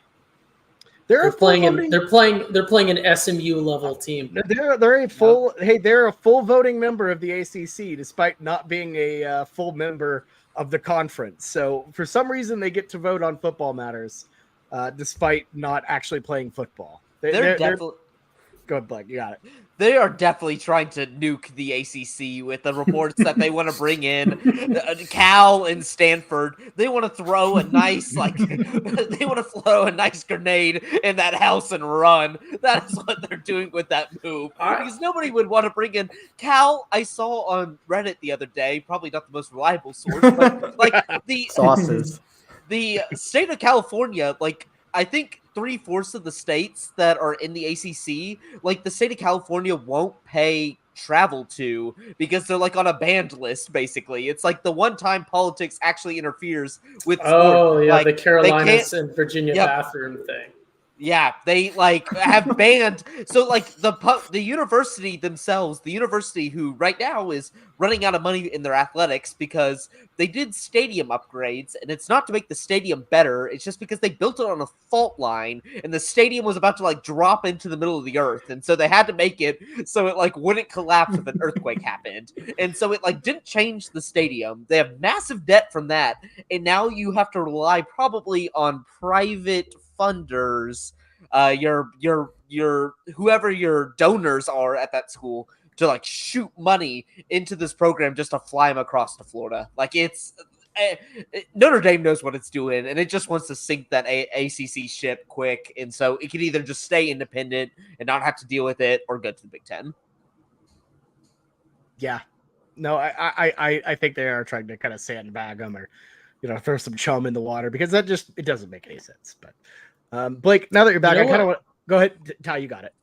They're playing an SMU level team. They're a full they're a full voting member of the ACC despite not being a full member of the conference. So for some reason they get to vote on football matters despite not actually playing football. They're definitely. Go ahead, Blake. You got it. They are definitely trying to nuke the ACC with the reports that they want to bring in Cal and Stanford. They want to throw a nice grenade in that house and run. That is what they're doing with that move. Because nobody would want to bring in Cal. I saw on Reddit the other day, probably not the most reliable source, but like the sauces. The state of California, like I think 3/4 of the states that are in the ACC, like the state of California won't pay travel to because they're like on a banned list. Basically, it's like the one time politics actually interferes with sport. Oh yeah, like, the Carolinas and Virginia bathroom thing. Yeah, they like have banned. So like the university themselves, the university who right now is running out of money in their athletics because they did stadium upgrades, and it's not to make the stadium better. It's just because they built it on a fault line, and the stadium was about to like drop into the middle of the earth, and so they had to make it so it like wouldn't collapse if an earthquake happened. And so it like didn't change the stadium. They have massive debt from that, and now you have to rely probably on private funders, your whoever your donors are at that school to like shoot money into this program just to fly them across to Florida. Like it's Notre Dame knows what it's doing, and it just wants to sink that ACC ship quick, and so it can either just stay independent and not have to deal with it, or go to the Big Ten. Yeah, no, I think they are trying to kind of sandbag them or throw some chum in the water because it doesn't make any sense. But Blake, now that you're back, I kind of want go ahead, Ty, you got it.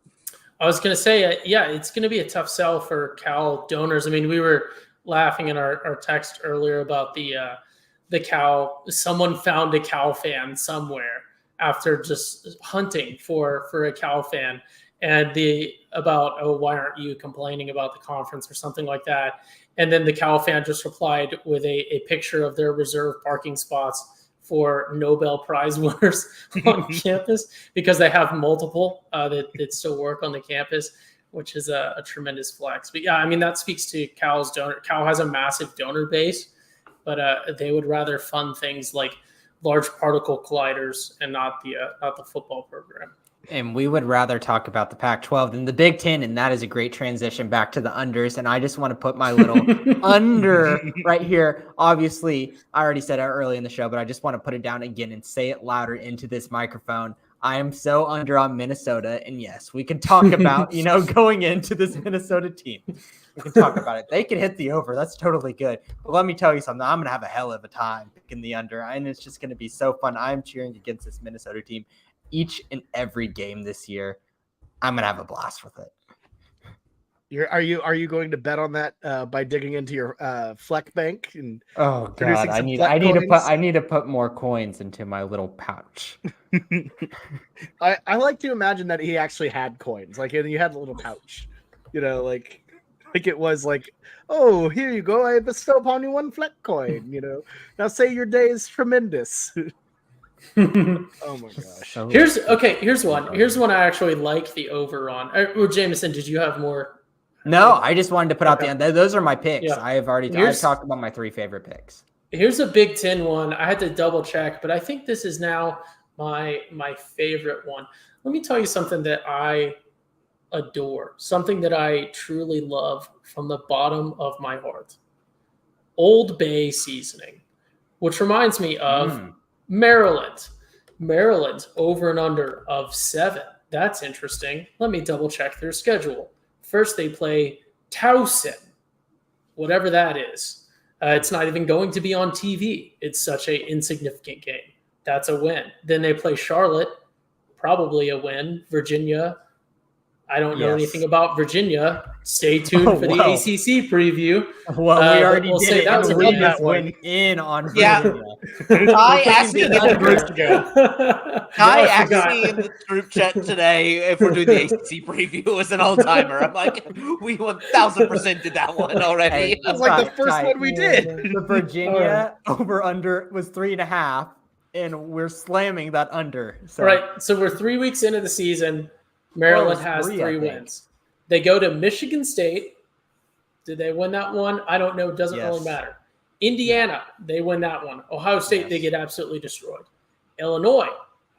I was going to say, yeah, it's going to be a tough sell for Cal donors. I mean, we were laughing in our text earlier about the Cal. Someone found a Cal fan somewhere after just hunting for a Cal fan, and why aren't you complaining about the conference or something like that? And then the Cal fan just replied with a picture of their reserve parking spots for Nobel Prize winners on campus, because they have multiple that still work on the campus, which is a tremendous flex. But yeah, I mean, that speaks to Cal's donor. Cal has a massive donor base, but they would rather fund things like large particle colliders and not the football program. And we would rather talk about the Pac-12 than the Big Ten, and that is a great transition back to the unders. And I just want to put my little under right here. Obviously, I already said it early in the show, but I just want to put it down again and say it louder into this microphone. I am so under on Minnesota, and yes, we can talk about, going into this Minnesota team. We can talk about it. They can hit the over. That's totally good. But let me tell you something. I'm going to have a hell of a time picking the under, and it's just going to be so fun. I'm cheering against this Minnesota team each and every game this year. I'm going to have a blast with it. Are you going to bet on that by digging into your Fleck bank and oh god, I need to put more coins into my little pouch. I like to imagine that he actually had coins, like you had a little pouch, like it was like, oh, here you go, I bestow upon you 1 Fleck coin, now say your day is tremendous. Oh my gosh. Here's one I actually like the over on. Or Jameson, did you have more? No, I just wanted to put out the end. Those are my picks. Yeah. I've talked about my 3 favorite picks. Here's a Big Ten one. I had to double check, but I think this is now my favorite one. Let me tell you something that I adore, something that I truly love from the bottom of my heart. Old Bay seasoning, which reminds me of Maryland over and under of 7. That's interesting. Let me double check their schedule. First, they play Towson, whatever that is. It's not even going to be on TV. It's such an insignificant game. That's a win. Then they play Charlotte, probably a win. Virginia, I don't know anything about Virginia. Stay tuned for the ACC preview. Well, we already we'll did it. That was a That went in on Virginia. Ty asked me in the group chat today if we're doing the ACC preview. It was an all-timer. I'm like, we 1,000% did that one already. Hey, That's like the first one we did. The Virginia over-under was 3.5, and we're slamming that under. So. Right. So we're 3 weeks into the season. Maryland has 3 wins. They go to Michigan State. Did they win that one? I don't know. It doesn't really matter. Indiana, they win that one. Ohio State, they get absolutely destroyed. Illinois,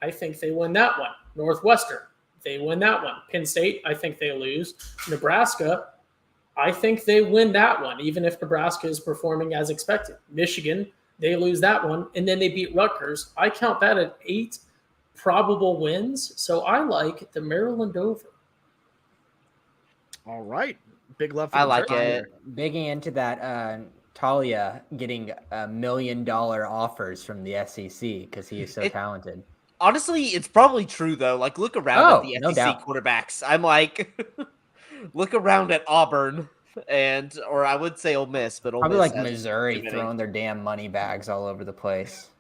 I think they win that one. Northwestern, they win that one. Penn State, I think they lose. Nebraska, I think they win that one, even if Nebraska is performing as expected. Michigan, they lose that one. And then they beat Rutgers. I count that at 8 probable wins. So I like the Maryland over. All right. Big love for I like it. Digging into that, Talia getting $1 million offers from the SEC because he is so talented. Honestly, it's probably true, though. Like, look around at the SEC quarterbacks. I'm like, look around at Auburn or I would say Ole Miss, but probably like Missouri throwing their damn money bags all over the place.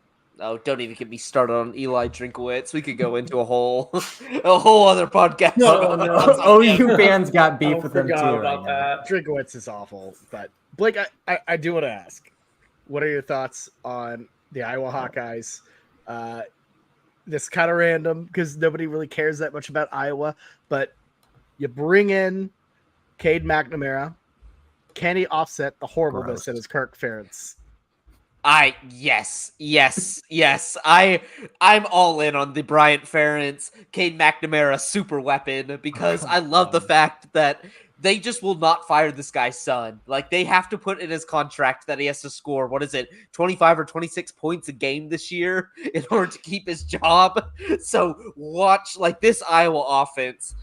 Oh, don't even get me started on Eli Drinkowitz. We could go into a whole other podcast. No. OU fans got beef with him too. About that. Drinkowitz is awful, but Blake, I do want to ask, what are your thoughts on the Iowa Hawkeyes? This kind of random because nobody really cares that much about Iowa, but you bring in Cade McNamara. Can he offset the horribleness that is Kirk Ferentz? Yes. I'm all in on the Bryant Ferentz, Cade McNamara super weapon because I love the fact that they just will not fire this guy's son. Like, they have to put in his contract that he has to score, 25 or 26 points a game this year in order to keep his job. So watch, like, this Iowa offense,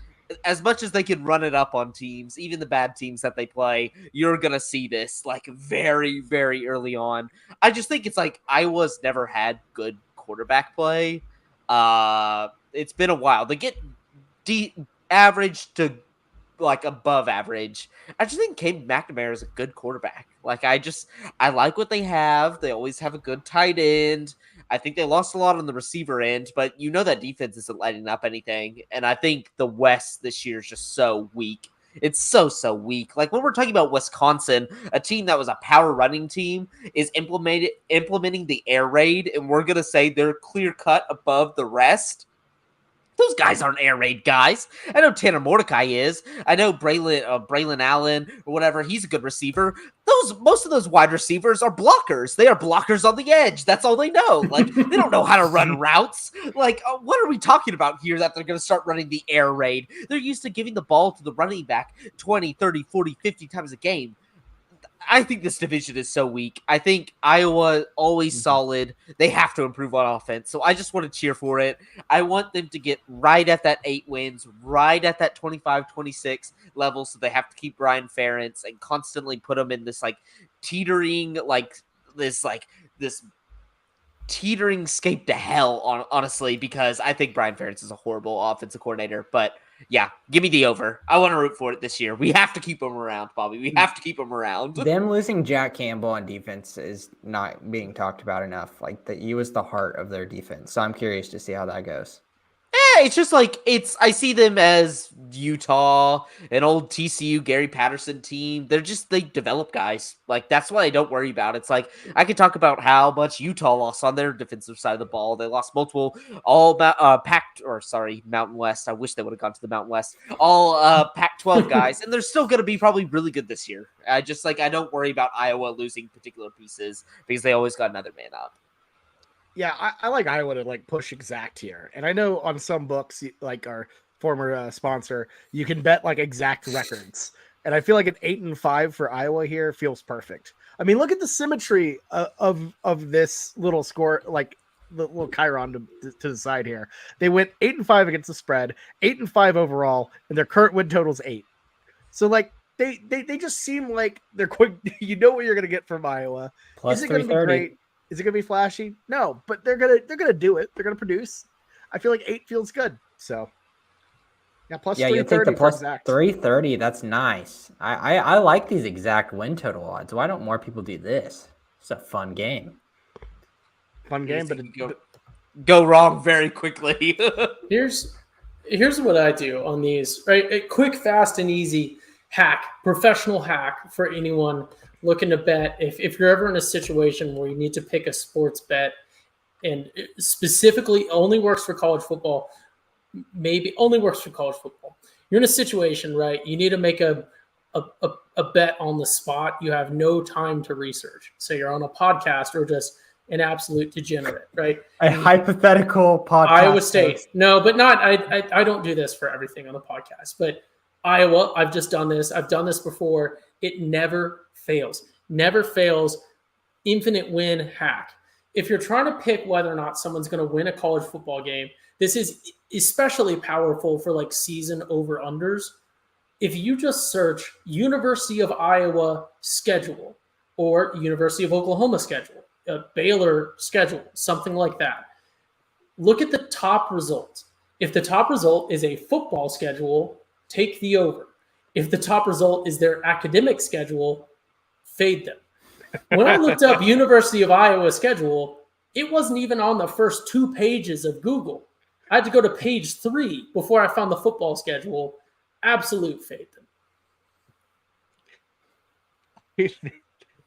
as much as they can run it up on teams, even the bad teams that they play, you're going to see this, like, very, very early on. I just think it's like Iowa's never had good quarterback play. It's been a while. They get average to like above average. I just think Cade McNamara is a good quarterback. Like I like what they have. They always have a good tight end. I think they lost a lot on the receiver end, but that defense isn't lighting up anything. And I think the West this year is just so weak. It's so weak. Like when we're talking about Wisconsin, a team that was a power running team is implementing the air raid, and we're gonna say they're clear cut above the rest. Those guys aren't air raid guys. I know Tanner Mordecai is. I know Braylon Allen or whatever. He's a good receiver. Most of those wide receivers are blockers. They are blockers on the edge. That's all they know. Like they don't know how to run routes. Like what are we talking about here that they're going to start running the air raid? They're used to giving the ball to the running back 20, 30, 40, 50 times a game. I think this division is so weak. I think Iowa always solid. They have to improve on offense. So I just want to cheer for it. I want them to get right at that 8 wins, right at that 25-26 level. So they have to keep Brian Ferentz and constantly put them in this teetering, this teetering scape to hell, honestly, because I think Brian Ferentz is a horrible offensive coordinator. But yeah, give me the over. I want to root for it this year. We have to keep him around, Bobby. We have to keep him around. Them losing Jack Campbell on defense is not being talked about enough. Like he was the heart of their defense. So I'm curious to see how that goes. It's just I see them as Utah, an old TCU Gary Patterson team. They develop guys. Like that's what I don't worry about. It's like I could talk about how much Utah lost on their defensive side of the ball. They lost multiple Mountain West. I wish they would have gone to the Mountain West. All Pac-12 guys, and they're still going to be probably really good this year. I don't worry about Iowa losing particular pieces because they always got another man up. Yeah, I like Iowa to push exact here. And I know on some books, like our former sponsor, you can bet exact records. And I feel like an 8-5 for Iowa here feels perfect. I mean, look at the symmetry of this little score, like the little Chiron to the side here. They went 8-5 against the spread, 8-5 overall, and their current win total is 8. So they just seem like they're quick. You know what you're going to get from Iowa. Plus is it going to be great? Is it going to be flashy? No, but they're going to do it. They're going to produce. I feel like 8 feels good. So, yeah, plus 330. You take the plus 330. That's nice. I like these exact win total odds. Why don't more people do this? It's a fun game. Fun game, but go wrong very quickly. Here's what I do on these. Right, a quick, fast, and easy hack, professional hack for anyone looking to bet. If you're ever in a situation where you need to pick a sports bet, and it specifically only works for college football, maybe only works for college football. You're in a situation, right? You need to make a bet on the spot. You have no time to research. So you're on a podcast or just an absolute degenerate, right? A hypothetical podcast. Iowa State. No, but not. I don't do this for everything on the podcast. But Iowa, I've just done this. I've done this before. It never fails. Never fails. Infinite win hack. If you're trying to pick whether or not someone's going to win a college football game, this is especially powerful for season over-unders. If you just search University of Iowa schedule or University of Oklahoma schedule, Baylor schedule, something like that, look at the top result. If the top result is a football schedule, take the over. If the top result is their academic schedule, fade them. When I looked up University of Iowa schedule, it wasn't even on the first 2 pages of Google. I had to go to page 3 before I found the football schedule. Absolute fade them.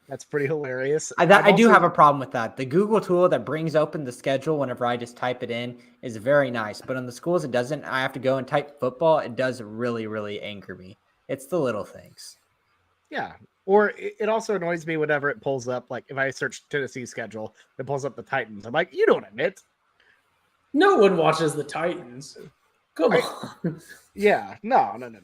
That's pretty hilarious. I do have a problem with that. The Google tool that brings open the schedule whenever I just type it in is very nice. But on the schools, it doesn't. I have to go and type football. It does really, really anger me. It's the little things. Yeah. Or it also annoys me whenever it pulls up, if I search Tennessee schedule, it pulls up the Titans. I'm like, you don't admit. No one watches the Titans. Come on. Yeah. No. And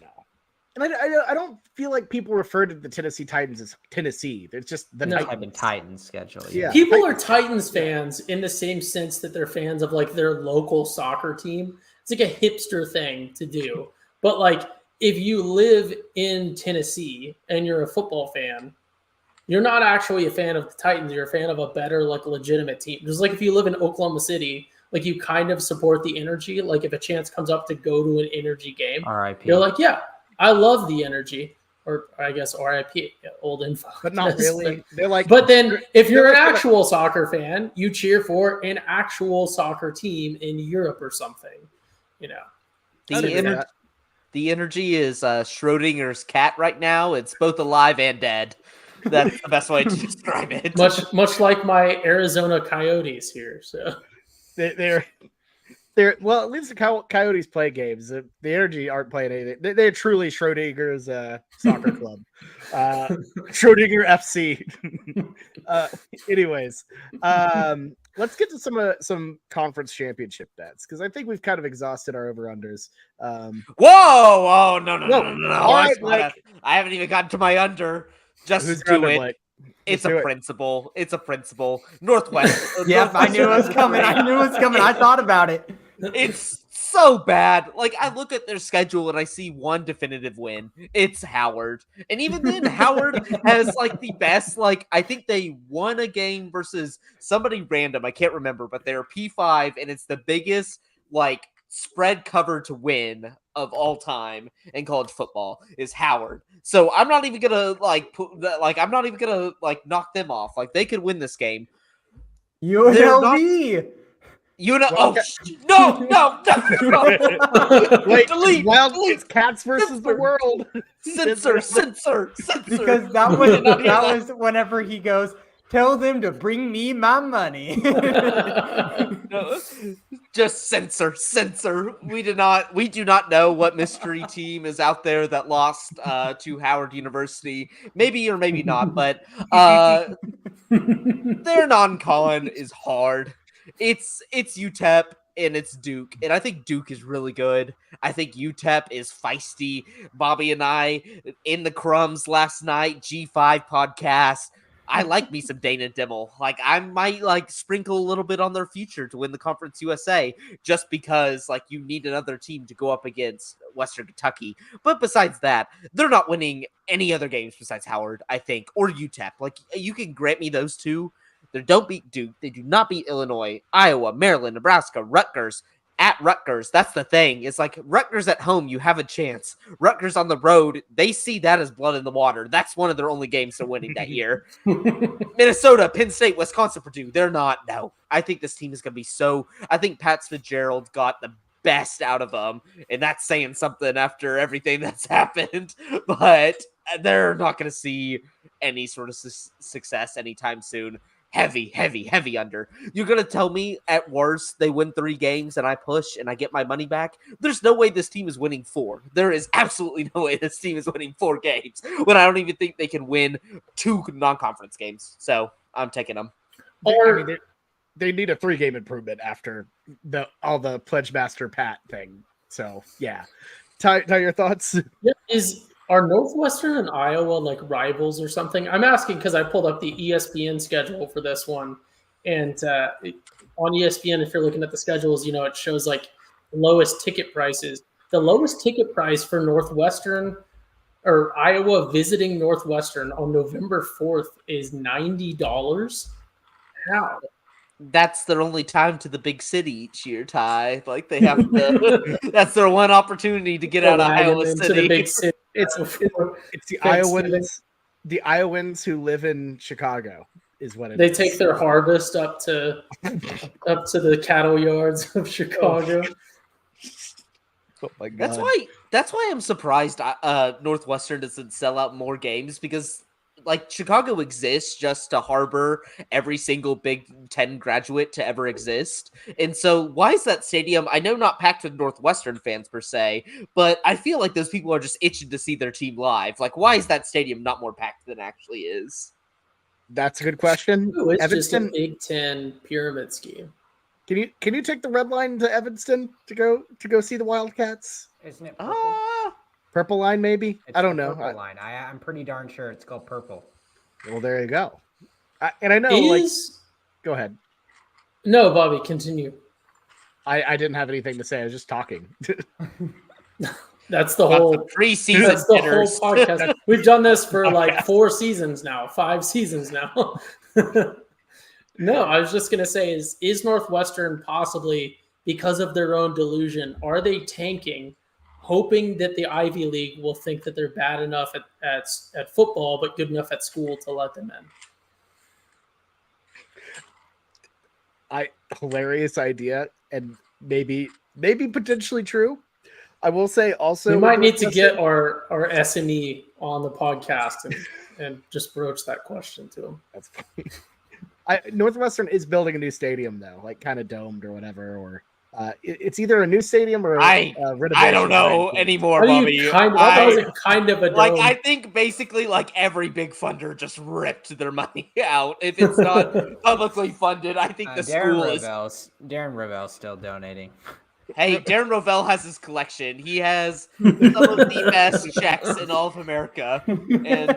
I don't feel like people refer to the Tennessee Titans as Tennessee. It's just the Titans schedule. Yeah. People are Titans fans in the same sense that they're fans of their local soccer team. It's a hipster thing to do. But if you live in Tennessee and you're a football fan, you're not actually a fan of the Titans. You're a fan of a better, legitimate team. Just if you live in Oklahoma City, you kind of support the energy. If a chance comes up to go to an energy game, RIP. You're yeah, I love the energy, or I guess RIP, old info. but not really. They're like, But then, if you're they're an like- actual soccer fan, you cheer for an actual soccer team in Europe or something. You know, I'd agree with that. The energy is Schrodinger's cat right now. It's both alive and dead. That's the best way to describe it. much like my Arizona Coyotes here. So they're well, at least the Coyotes play games. The energy aren't playing anything. They're truly Schrodinger's soccer club. Schrodinger FC. Anyways, let's get to some conference championship bets, because I think we've kind of exhausted our over-unders. Whoa! No. All right, Blake. I haven't even gotten to my under. Just Who's do your under, it. Blake? It's do a it. principle. It's a principle. Northwest. Yep, I knew it was coming. I thought about it. It's so bad. Like, I look at their schedule and I see one definitive win. It's Howard. And even then, Howard has like the best, like, I think they won a game versus somebody random. I can't remember, but they're P5 and it's the biggest, like, spread cover to win of all time in college football is Howard. So I'm not even gonna I'm not even gonna like knock them off. Like, they could win this game. UNLV. No. Wait, Delete. It's Cats versus the world. Censor. Because that was whenever he goes, tell them to bring me my money. No, just censor. We do not know what mystery team is out there that lost to Howard University. Maybe or maybe not, but their non-con is hard. It's UTEP and it's Duke, and I think Duke is really good. I think UTEP is feisty. Bobby and I in the crumbs last night, G5 podcast. I like me some Dana Dimmel. Like, I might like sprinkle a little bit on their future to win the Conference USA, just because like you need another team to go up against Western Kentucky. But besides that, they're not winning any other games besides Howard, I think, or UTEP. Like, you can grant me those two. They don't beat Duke. They do not beat Illinois, Iowa, Maryland, Nebraska, Rutgers. At Rutgers, that's the thing. It's like Rutgers at home, you have a chance. Rutgers on the road, they see that as blood in the water. That's one of their only games they're winning that year. Minnesota, Penn State, Wisconsin, Purdue, they're not. No, I think this team is going to be so. I think Pat Fitzgerald got the best out of them, and that's saying something after everything that's happened. But they're not going to see any sort of success anytime soon. Heavy under. You're going to tell me at worst they win 3 games and I push and I get my money back? There's no way this team is winning 4. There is absolutely no way this team is winning 4 games when I don't even think they can win 2 non-conference games. So I'm taking them. They need a 3-game improvement after all the Pledge Master Pat thing. So yeah. Ty, your thoughts? Are Northwestern and Iowa like rivals or something? I'm asking because I pulled up the ESPN schedule for this one, and on ESPN, if you're looking at the schedules, it shows like lowest ticket prices. The lowest ticket price for Northwestern or Iowa visiting Northwestern on November 4th is $90. How? That's their only time to the big city each year, Ty. Like, they have to. That's their one opportunity to get out of Iowa City. The big city. It's the Iowans. The Iowans who live in Chicago is what it they is. take their harvest up to the cattle yards of Chicago. Oh my God. That's why I'm surprised Northwestern doesn't sell out more games, because like Chicago exists just to harbor every single Big Ten graduate to ever exist. And so why is that stadium, I know not packed with Northwestern fans per se, but I feel like those people are just itching to see their team live. Like, why is that stadium not more packed than it actually is? That's a good question. Ooh, it's Evanston, just a Big Ten pyramid scheme. Can you take the red line to Evanston to go see the Wildcats? Isn't it purple? Purple line, maybe? It's I don't the know. Purple line. I'm pretty darn sure it's called purple. Well, there you go. And I know, go ahead. No, Bobby, continue. I didn't have anything to say. I was just talking. That's the whole preseason. That's the dinners. whole podcast. We've done this for like 4 seasons now, 5 seasons now. No, I was just gonna say, is Northwestern possibly, because of their own delusion, are they tanking hoping that the Ivy League will think that they're bad enough at football, but good enough at school to let them in. Hilarious idea, and maybe potentially true. I will say also We might need to get our SME on the podcast and just broach that question to him. That's funny. Northwestern is building a new stadium though, like kind of domed or whatever, or it's either a new stadium or I don't know anymore, Bobby. Kind of a dome? Like, I think basically like every big funder just ripped their money out. If it's not publicly funded, I think the school is. Darren Rovell's still donating. Hey, Darren Rovell has his collection. He has some of the best checks in all of America. And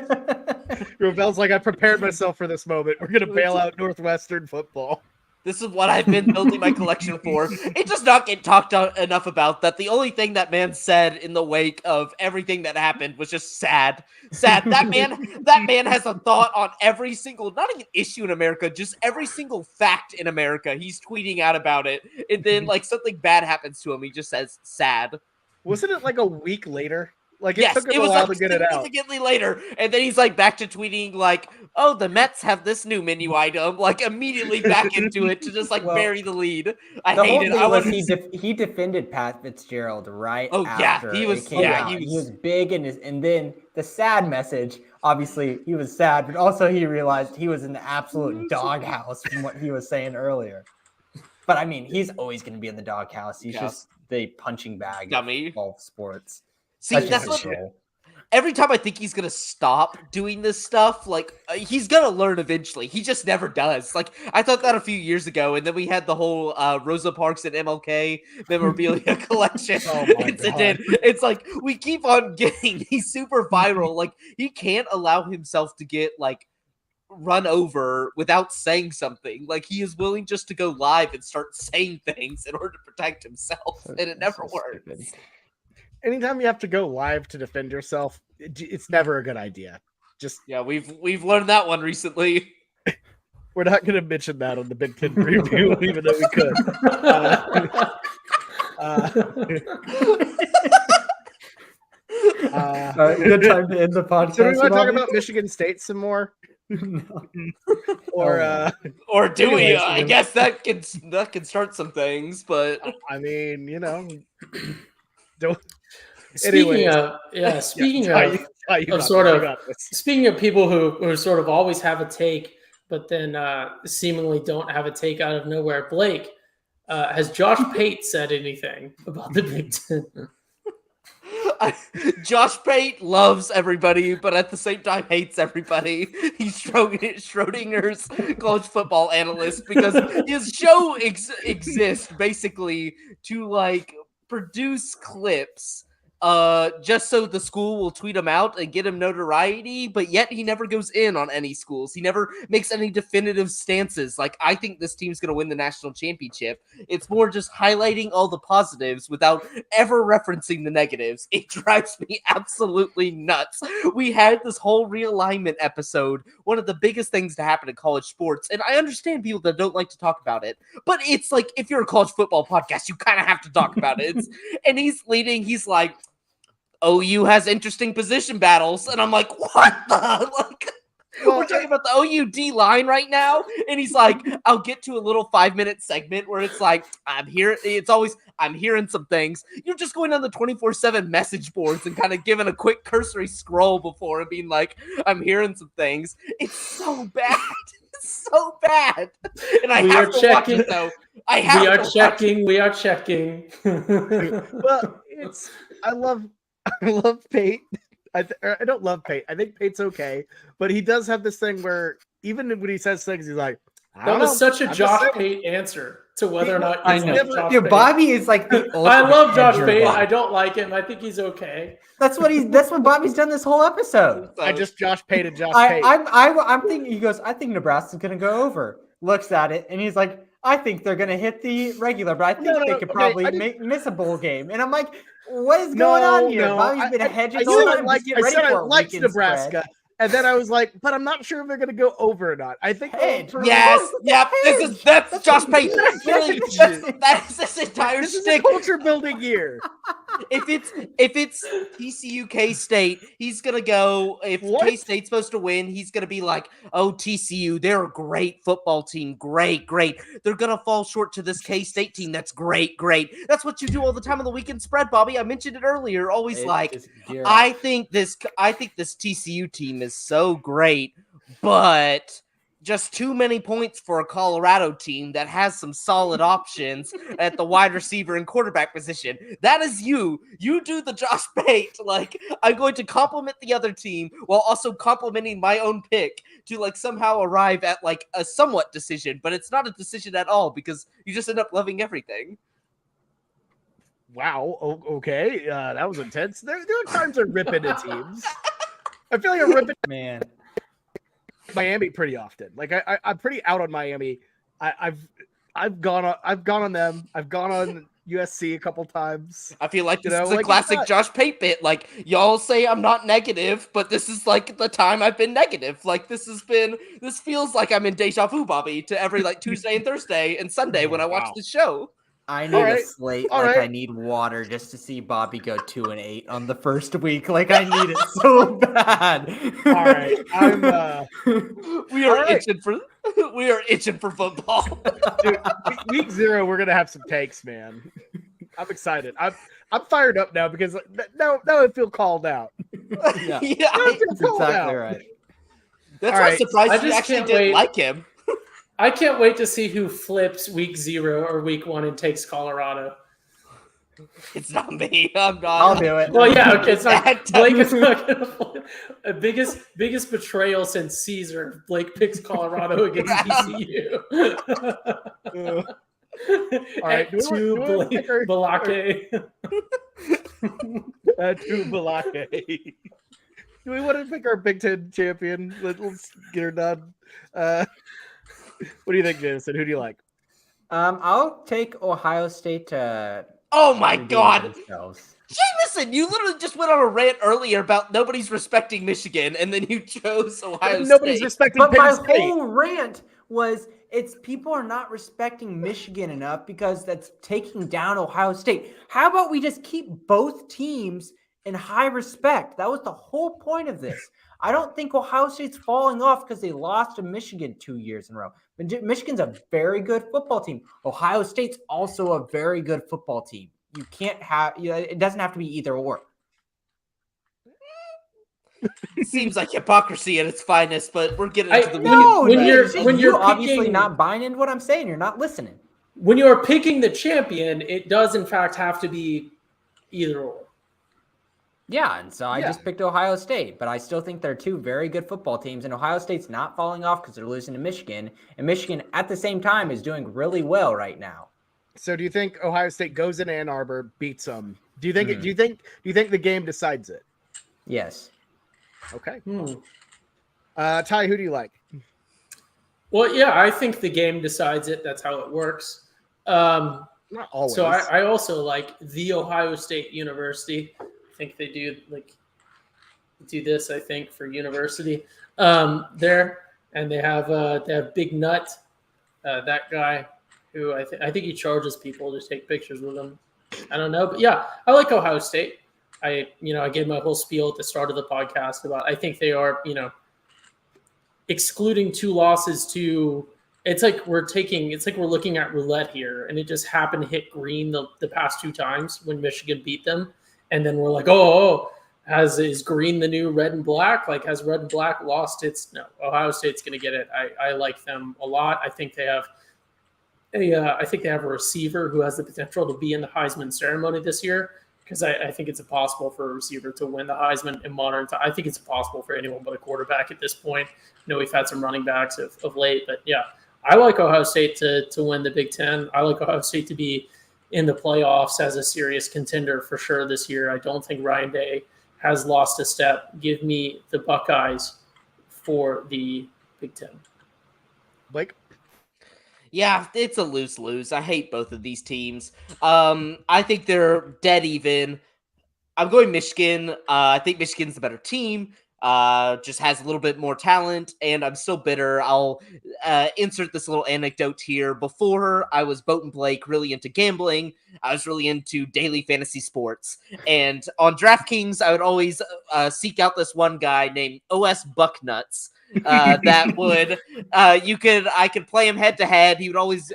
Rovell's like, I prepared myself for this moment. We're gonna bail out Northwestern football. this is what I've been building my collection for. It does not get talked enough about that. The only thing that man said in the wake of everything that happened was just sad. Sad. That man has a thought on every single, not even issue in America, just every single fact in America. He's tweeting out about it. And then like something bad happens to him. He just says sad. Wasn't it like a week later? Like yes, took him it was a while to get it out. Significantly later, and then he's like back to tweeting like, "Oh, the Mets have this new menu item." Like immediately back into it to just like bury the lead. I hate it. He defended Pat Fitzgerald right. Oh after yeah, he was. He was big in his, and then the sad message. Obviously, he was sad, but also he realized he was in the absolute doghouse from what he was saying earlier. But I mean, he's always going to be in the doghouse. He's just the punching bag dummy of all sports. See, that's what, every time I think he's going to stop doing this stuff, like, he's going to learn eventually. He just never does. Like, I thought that a few years ago, and then we had the whole Rosa Parks and MLK memorabilia collection incident. It's like, we keep on getting these super viral. Like, he can't allow himself to get, like, run over without saying something. Like, he is willing just to go live and start saying things in order to protect himself, and it never works. Stupid. Anytime you have to go live to defend yourself, it's never a good idea. Just we've learned that one recently. We're not going to mention that on the Big Ten preview, even though we could. Good time to end the podcast. So do we want to talk about Michigan State some more? No. Or do we? I guess that can start some things, but I mean, you know, don't. Speaking of people who sort of always have a take, but then seemingly don't have a take out of nowhere. Blake, has Josh Pate said anything about the Big Ten? Josh Pate loves everybody, but at the same time hates everybody. He's Schrodinger's college football analyst because his show exists basically to like produce clips just so the school will tweet him out and get him notoriety, but yet he never goes in on any schools. He never makes any definitive stances. Like, I think this team's going to win the national championship. It's more just highlighting all the positives without ever referencing the negatives. It drives me absolutely nuts. We had this whole realignment episode, one of the biggest things to happen in college sports, and I understand people that don't like to talk about it, but it's like, if you're a college football podcast, you kind of have to talk about it. And he's like, OU has interesting position battles, and I'm like, what the? Like, we're talking about the OU D line right now, and he's like, I'll get to a little 5-minute segment where it's like, I'm hearing some things. You're just going on the 24/7 message boards and kind of giving a quick cursory scroll before and being like, I'm hearing some things. it's so bad. So bad, and I have to watch it though. We are checking. Well, I love Pate. I don't love Pate. I think Pate's okay, but he does have this thing where even when he says things, he's like, that was such a Josh Pate answer to whether or not I know. Dude, Bobby is like the I love Josh Pate. I don't like him. I think he's okay. That's what Bobby's done this whole episode. I just Josh Pate and Josh Pate. I'm thinking, he goes, I think Nebraska's gonna go over. Looks at it and he's like, I think they're gonna hit the regular, but I think they could probably miss a bowl game. And I'm like, what is going on here? Bobby's been hedging. I said I liked Nebraska. Spread. And then I was like, but I'm not sure if they're going to go over or not. I think that's Josh Pate. That is this entire this stick. is a culture building year. if it's TCU K-State, he's gonna go. If What? K-State's supposed to win, he's gonna be like, "Oh, TCU, they're a great football team, great. They're gonna fall short to this K-State team. That's great. That's what you do all the time on the weekend spread, Bobby. I mentioned it earlier. Always It like, just gear I up. think this TCU team is so great, but." Just too many points for a Colorado team that has some solid options at the wide receiver and quarterback position. That is you. You do the Josh Bate. Like, I'm going to compliment the other team while also complimenting my own pick to like somehow arrive at like a somewhat decision, but it's not a decision at all because you just end up loving everything. Wow. Okay. That was intense. There are times I rip into teams. I feel like I rip into Man, Miami pretty often. Like I'm pretty out on Miami. I've gone on them. I've gone on USC a couple times. I feel like this is a like, it's classic not- Josh Pate bit. Like, y'all say I'm not negative, but this is like the time I've been negative. Like, this feels like I'm in deja vu, Bobby, to every like Tuesday and Thursday and Sunday when I watch Wow. the show. I need Alright, a slate alright. like I need water just to see Bobby go 2-8 on the first week. Like I need it so bad. All right. I'm We are All right. itching for football. dude, week 0, we're gonna have some takes, man. I'm excited. I'm fired up now because now I feel called out. Yeah. Yeah, Now I feel That's called exactly out. right. that's All why I'm right. surprised I you just actually can't didn't wait. like him. I can't wait to see who flips week 0 or week 1 and takes Colorado. It's not me. I'm not. I'll do it. Well, yeah, okay. It's not That- Blake is not gonna flip. Biggest betrayal since Caesar. Blake picks Colorado against TCU. All right, do we Two want to pick our- Balake. To Balake. Do we want to pick our Big Ten champion? Let's get her done. What do you think, Jameson? Who do you like? I'll take Ohio State to Oh my redeem god. themselves. Jameson, you literally just went on a rant earlier about nobody's respecting Michigan, and then you chose Ohio Nobody's State. respecting But my Penn State. whole rant was it's people are not respecting Michigan enough because that's taking down Ohio State. How about we just keep both teams in high respect? That was the whole point of this. I don't think Ohio State's falling off because they lost to Michigan 2 years in a row. Michigan's a very good football team. Ohio State's also a very good football team. You can't have, it doesn't have to be either or. Seems like hypocrisy at its finest, but we're getting I- into the No, when dude, you're- it's just when you you're obviously picking- not buying into what I'm saying. You're not listening. When you are picking the champion, it does in fact have to be either or. Yeah, and so I Yeah. just picked Ohio State, but I still think they're two very good football teams, and Ohio State's not falling off because they're losing to Michigan, and Michigan at the same time is doing really well right now. So, do you think Ohio State goes in Ann Arbor, beats them? Do you think? Mhm. Do you think the game decides it? Yes. Okay. Hmm. Ty, who do you like? Well, yeah, I think the game decides it. That's how it works. Not always. So I also like the Ohio State University. I think they do this. I think for university there, and they have Big Nut, that guy who I think he charges people to take pictures with him. I don't know, but yeah, I like Ohio State. I gave my whole spiel at the start of the podcast about I think they are excluding 2 losses to. It's like we're looking at roulette here, and it just happened to hit green the past 2 times when Michigan beat them, and then we're like, is green the new red and black? Like, has red and black lost its? No, Ohio State's going to get it. I like them a lot. I think they have a receiver who has the potential to be in the Heisman ceremony this year, because I think it's impossible for a receiver to win the Heisman in modern time. I think it's impossible for anyone but a quarterback at this point. I know we've had some running backs of late, but yeah, I like Ohio State to win the Big Ten. I like Ohio State to be in the playoffs as a serious contender for sure this year. I don't think Ryan Day has lost a step. Give me the Buckeyes for the Big Ten. Blake? Yeah, it's a lose-lose. I hate both of these teams. I think they're dead even. I'm going Michigan. I think Michigan's the better team. just has a little bit more talent, and I'm still bitter. I'll insert this little anecdote here. Before I was Boat and Blake, really into gambling, I was really into daily fantasy sports. And on DraftKings, I would always seek out this one guy named OS Bucknuts. That would I could play him head to head. He would always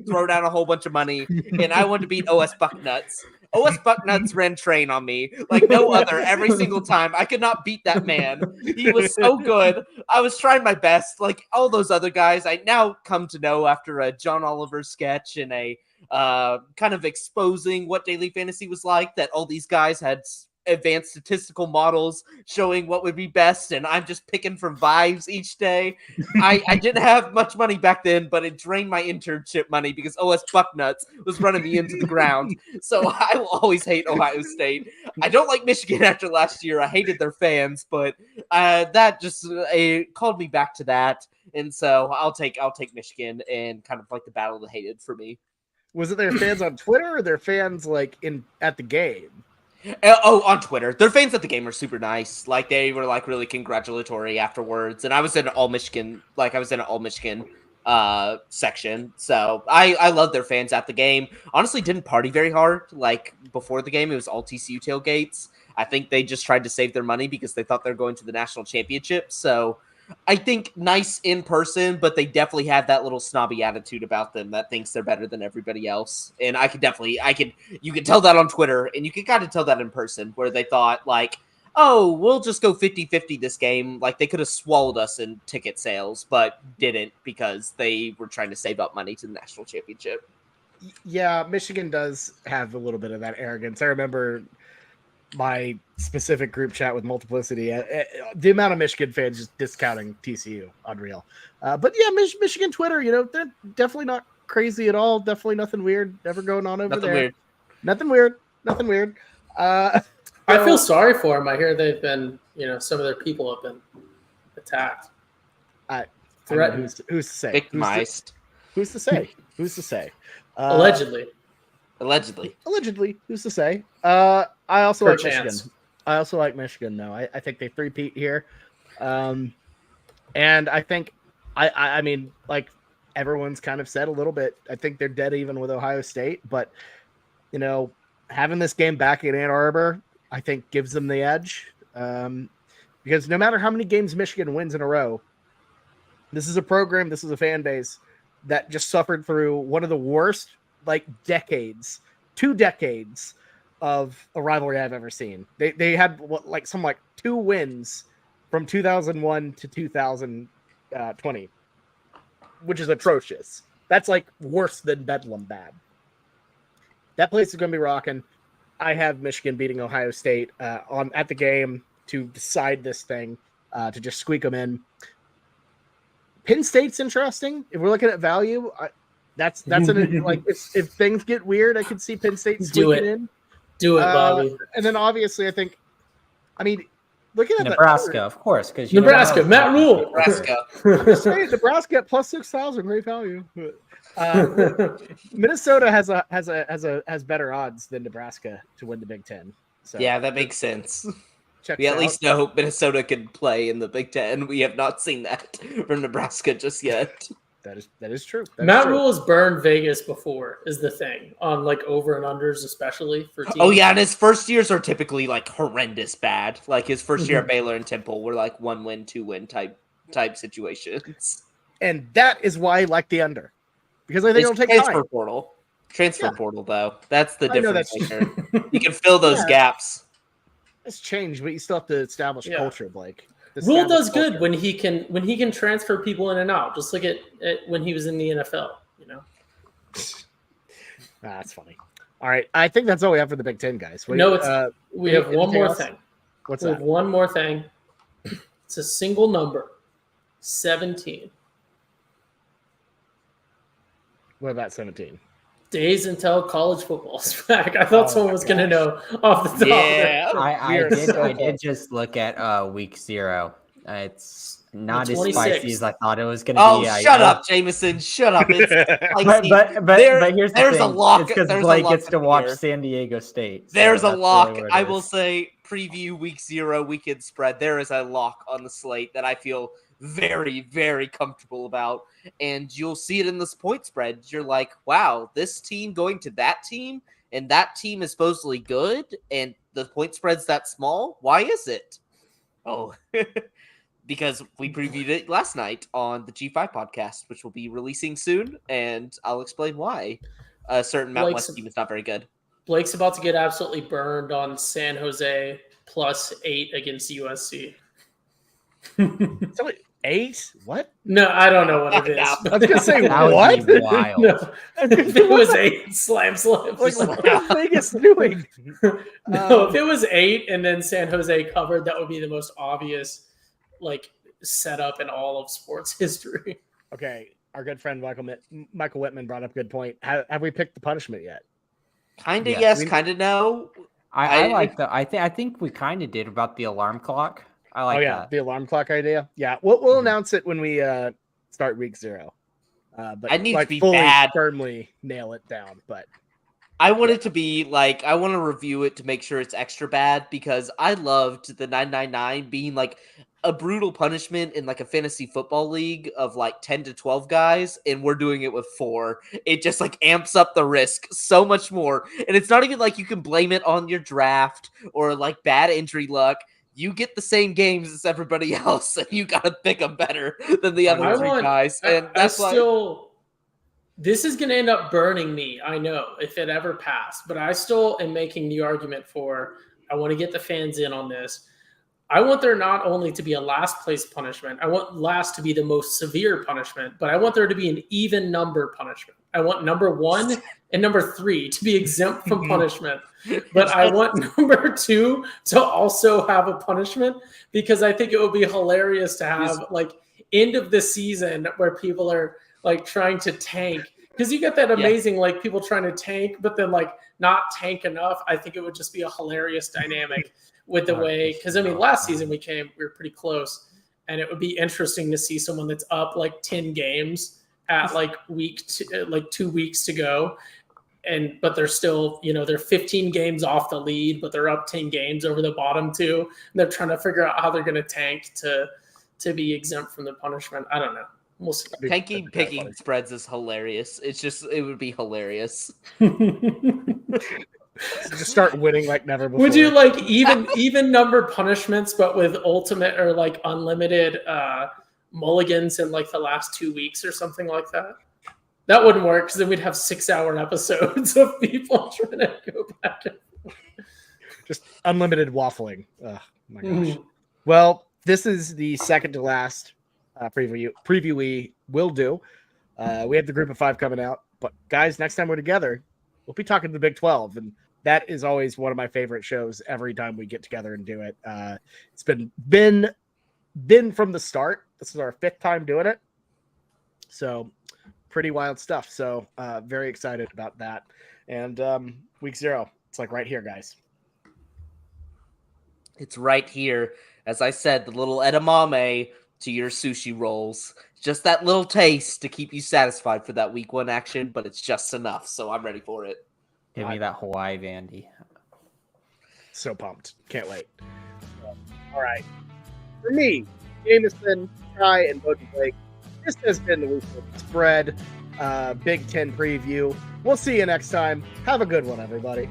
throw down a whole bunch of money, and I wanted to beat OS Bucknuts. OS Bucknuts ran train on me like no other every single time. I could not beat that man. He was so good. I was trying my best. Like all those other guys, I now come to know after a John Oliver sketch and a kind of exposing what daily fantasy was like, that all these guys had advanced statistical models showing what would be best, and I'm just picking from vibes each day. I didn't have much money back then, but it drained my internship money because OS Bucknuts was running me into the ground. So I will always hate Ohio State. I don't like Michigan after last year. I hated their fans, but that just called me back to that. And so I'll take Michigan, and kind of like the battle of the hated for me. Was it their fans on Twitter or their fans like at the game? On Twitter. Their fans at the game are super nice. Like they were like really congratulatory afterwards. And I was in an all Michigan section. So I love their fans at the game. Honestly, didn't party very hard. Like before the game, it was all TCU tailgates. I think they just tried to save their money because they thought they were going to the national championship. So I think nice in person, but they definitely have that little snobby attitude about them that thinks they're better than everybody else. And you could tell that on Twitter, and you could kind of tell that in person, where they thought like, oh, we'll just go 50-50 this game. Like they could have swallowed us in ticket sales, but didn't because they were trying to save up money to the national championship. Yeah, Michigan does have a little bit of that arrogance. I remember my specific group chat with Multiplicity, the amount of Michigan fans just discounting TCU, unreal. But yeah, Michigan Twitter, they're definitely not crazy at all. Definitely nothing weird ever going on over there. Nothing weird. I feel sorry for them. I hear they've been, some of their people have been attacked. Threatened. Who's to say? Victimized. Who's to say? Who's to say? Allegedly. Who's to say? I also like chance. Michigan. I also like Michigan, though. I think they three-peat here. And I think, I mean, like everyone's kind of said a little bit, I think they're dead even with Ohio State. But, having this game back in Ann Arbor, I think gives them the edge. Because no matter how many games Michigan wins in a row, this is a program, this is a fan base that just suffered through one of the worst, 2 decades of a rivalry I've ever seen. They had two wins from 2001 to 2020, which is atrocious. That's worse than Bedlam bad. That place is going to be rocking. I have Michigan beating Ohio State at the game to decide this thing, to just squeak them in. Penn State's interesting. If we're looking at value, that's if things get weird, I could see Penn State squeaking in. Do it, Bobby. And then obviously, looking at Nebraska, of course, because Nebraska, Matt Rule. Nebraska. Nebraska at plus 6,000, great value. Minnesota has better odds than Nebraska to win the Big Ten. So yeah, that makes sense. We at least know Minnesota can play in the Big Ten. We have not seen that from Nebraska just yet. That is true. Matt Rule has burned Vegas before, is the thing, on over and unders, especially for teams. Oh yeah, and his first years are typically horrendous bad. Like his first year at Baylor and Temple were 1-win, 2-win type situations. And that is why I like the under, because I think it'll take transfer time. portal. Portal though, that's the I know difference. that's You can fill those gaps. It's changed, but you still have to establish culture, Blake. Rule does good when he can transfer people in and out. Just look at when he was in the NFL. That's funny. All right, I think that's all we have for the Big Ten, guys. We have one more thing. What's we that? have one more thing. It's a single number, 17. What about 17? Days until college football's back. I thought someone was going to know off the top. Yeah, I did just look at week 0. It's not as spicy as I thought it was going to be. Shut up, Jameson. Shut up. It's but here's the thing. A lock. It's because Blake gets to watch San Diego State. There's a lock. I will say preview week 0 weekend spread, there is a lock on the slate that I feel very, very comfortable about. And you'll see it in this point spread. You're like, wow, this team going to that team, and that team is supposedly good, and the point spread's that small? Why is it? Oh, because we previewed it last night on the G5 podcast, which will be releasing soon, and I'll explain why a certain Mountain West team is not very good. Blake's about to get absolutely burned on San Jose +8 against USC. It's only 8? What? No, I don't know what it is. I was gonna say That would what? be wild. No, if it was 8, slam. Like, what is Vegas doing? No, if it was 8 and then San Jose covered, that would be the most obvious like setup in all of sports history. Okay, our good friend Michael Whitman brought up a good point. Have we picked the punishment yet? Kind of Yeah, yes, kind of no. I like the. I think we kind of did about the alarm clock. I like that. The alarm clock idea. Yeah, we'll announce it when we start week 0. But I need to be fully bad. firmly nail it down. But I want it to be like, I want to review it to make sure it's extra bad, because I loved the 999 being like a brutal punishment in like a fantasy football league of like 10 to 12 guys, and we're doing it with 4. It just like amps up the risk so much more. And it's not even like you can blame it on your draft or like bad injury luck. You get the same games as everybody else, and you got to pick them better than the other 3 guys. And that's this is going to end up burning me, I know, if it ever passed. But I still am making the argument for, I want to get the fans in on this. I want there not only to be a last place punishment, I want last to be the most severe punishment, but I want there to be an even number punishment. I want number 1 and number 3 to be exempt from punishment. But I want number 2 to also have a punishment, because I think it would be hilarious to have like end of the season where people are like trying to tank, because you get that amazing like people trying to tank but then like not tank enough. I think it would just be a hilarious dynamic with the way, because I mean last season we were pretty close, and it would be interesting to see someone that's up like 10 games at like like 2 weeks to go, but they're still, they're 15 games off the lead, but they're up 10 games over the bottom 2, and they're trying to figure out how they're going to tank to be exempt from the punishment. I don't know. We'll see. Tanking picking spreads is hilarious. It would be hilarious. Just start winning like never before. Would you like even number punishments, but with ultimate or like unlimited mulligans in like the last 2 weeks or something like that? That wouldn't work, because then we'd have 6-hour episodes of people trying to go back. Just unlimited waffling. Oh my gosh. Well, this is the second to last preview we will do. We have the group of 5 coming out, but guys, next time we're together, we'll be talking to the Big 12, and that is always one of my favorite shows every time we get together and do it. It's been from the start. This is our 5th time doing it, so pretty wild stuff. So very excited about that. And week 0, it's like right here, guys. It's right here. As I said, the little edamame to your sushi rolls. Just that little taste to keep you satisfied for that week 1 action, but it's just enough. So I'm ready for it. Give me that Hawaii Vandy. So pumped. Can't wait. All right. For me, Jameson, Ty, and Bogey Blake, this has been the Week 1 Spread Big Ten preview. We'll see you next time. Have a good one, everybody.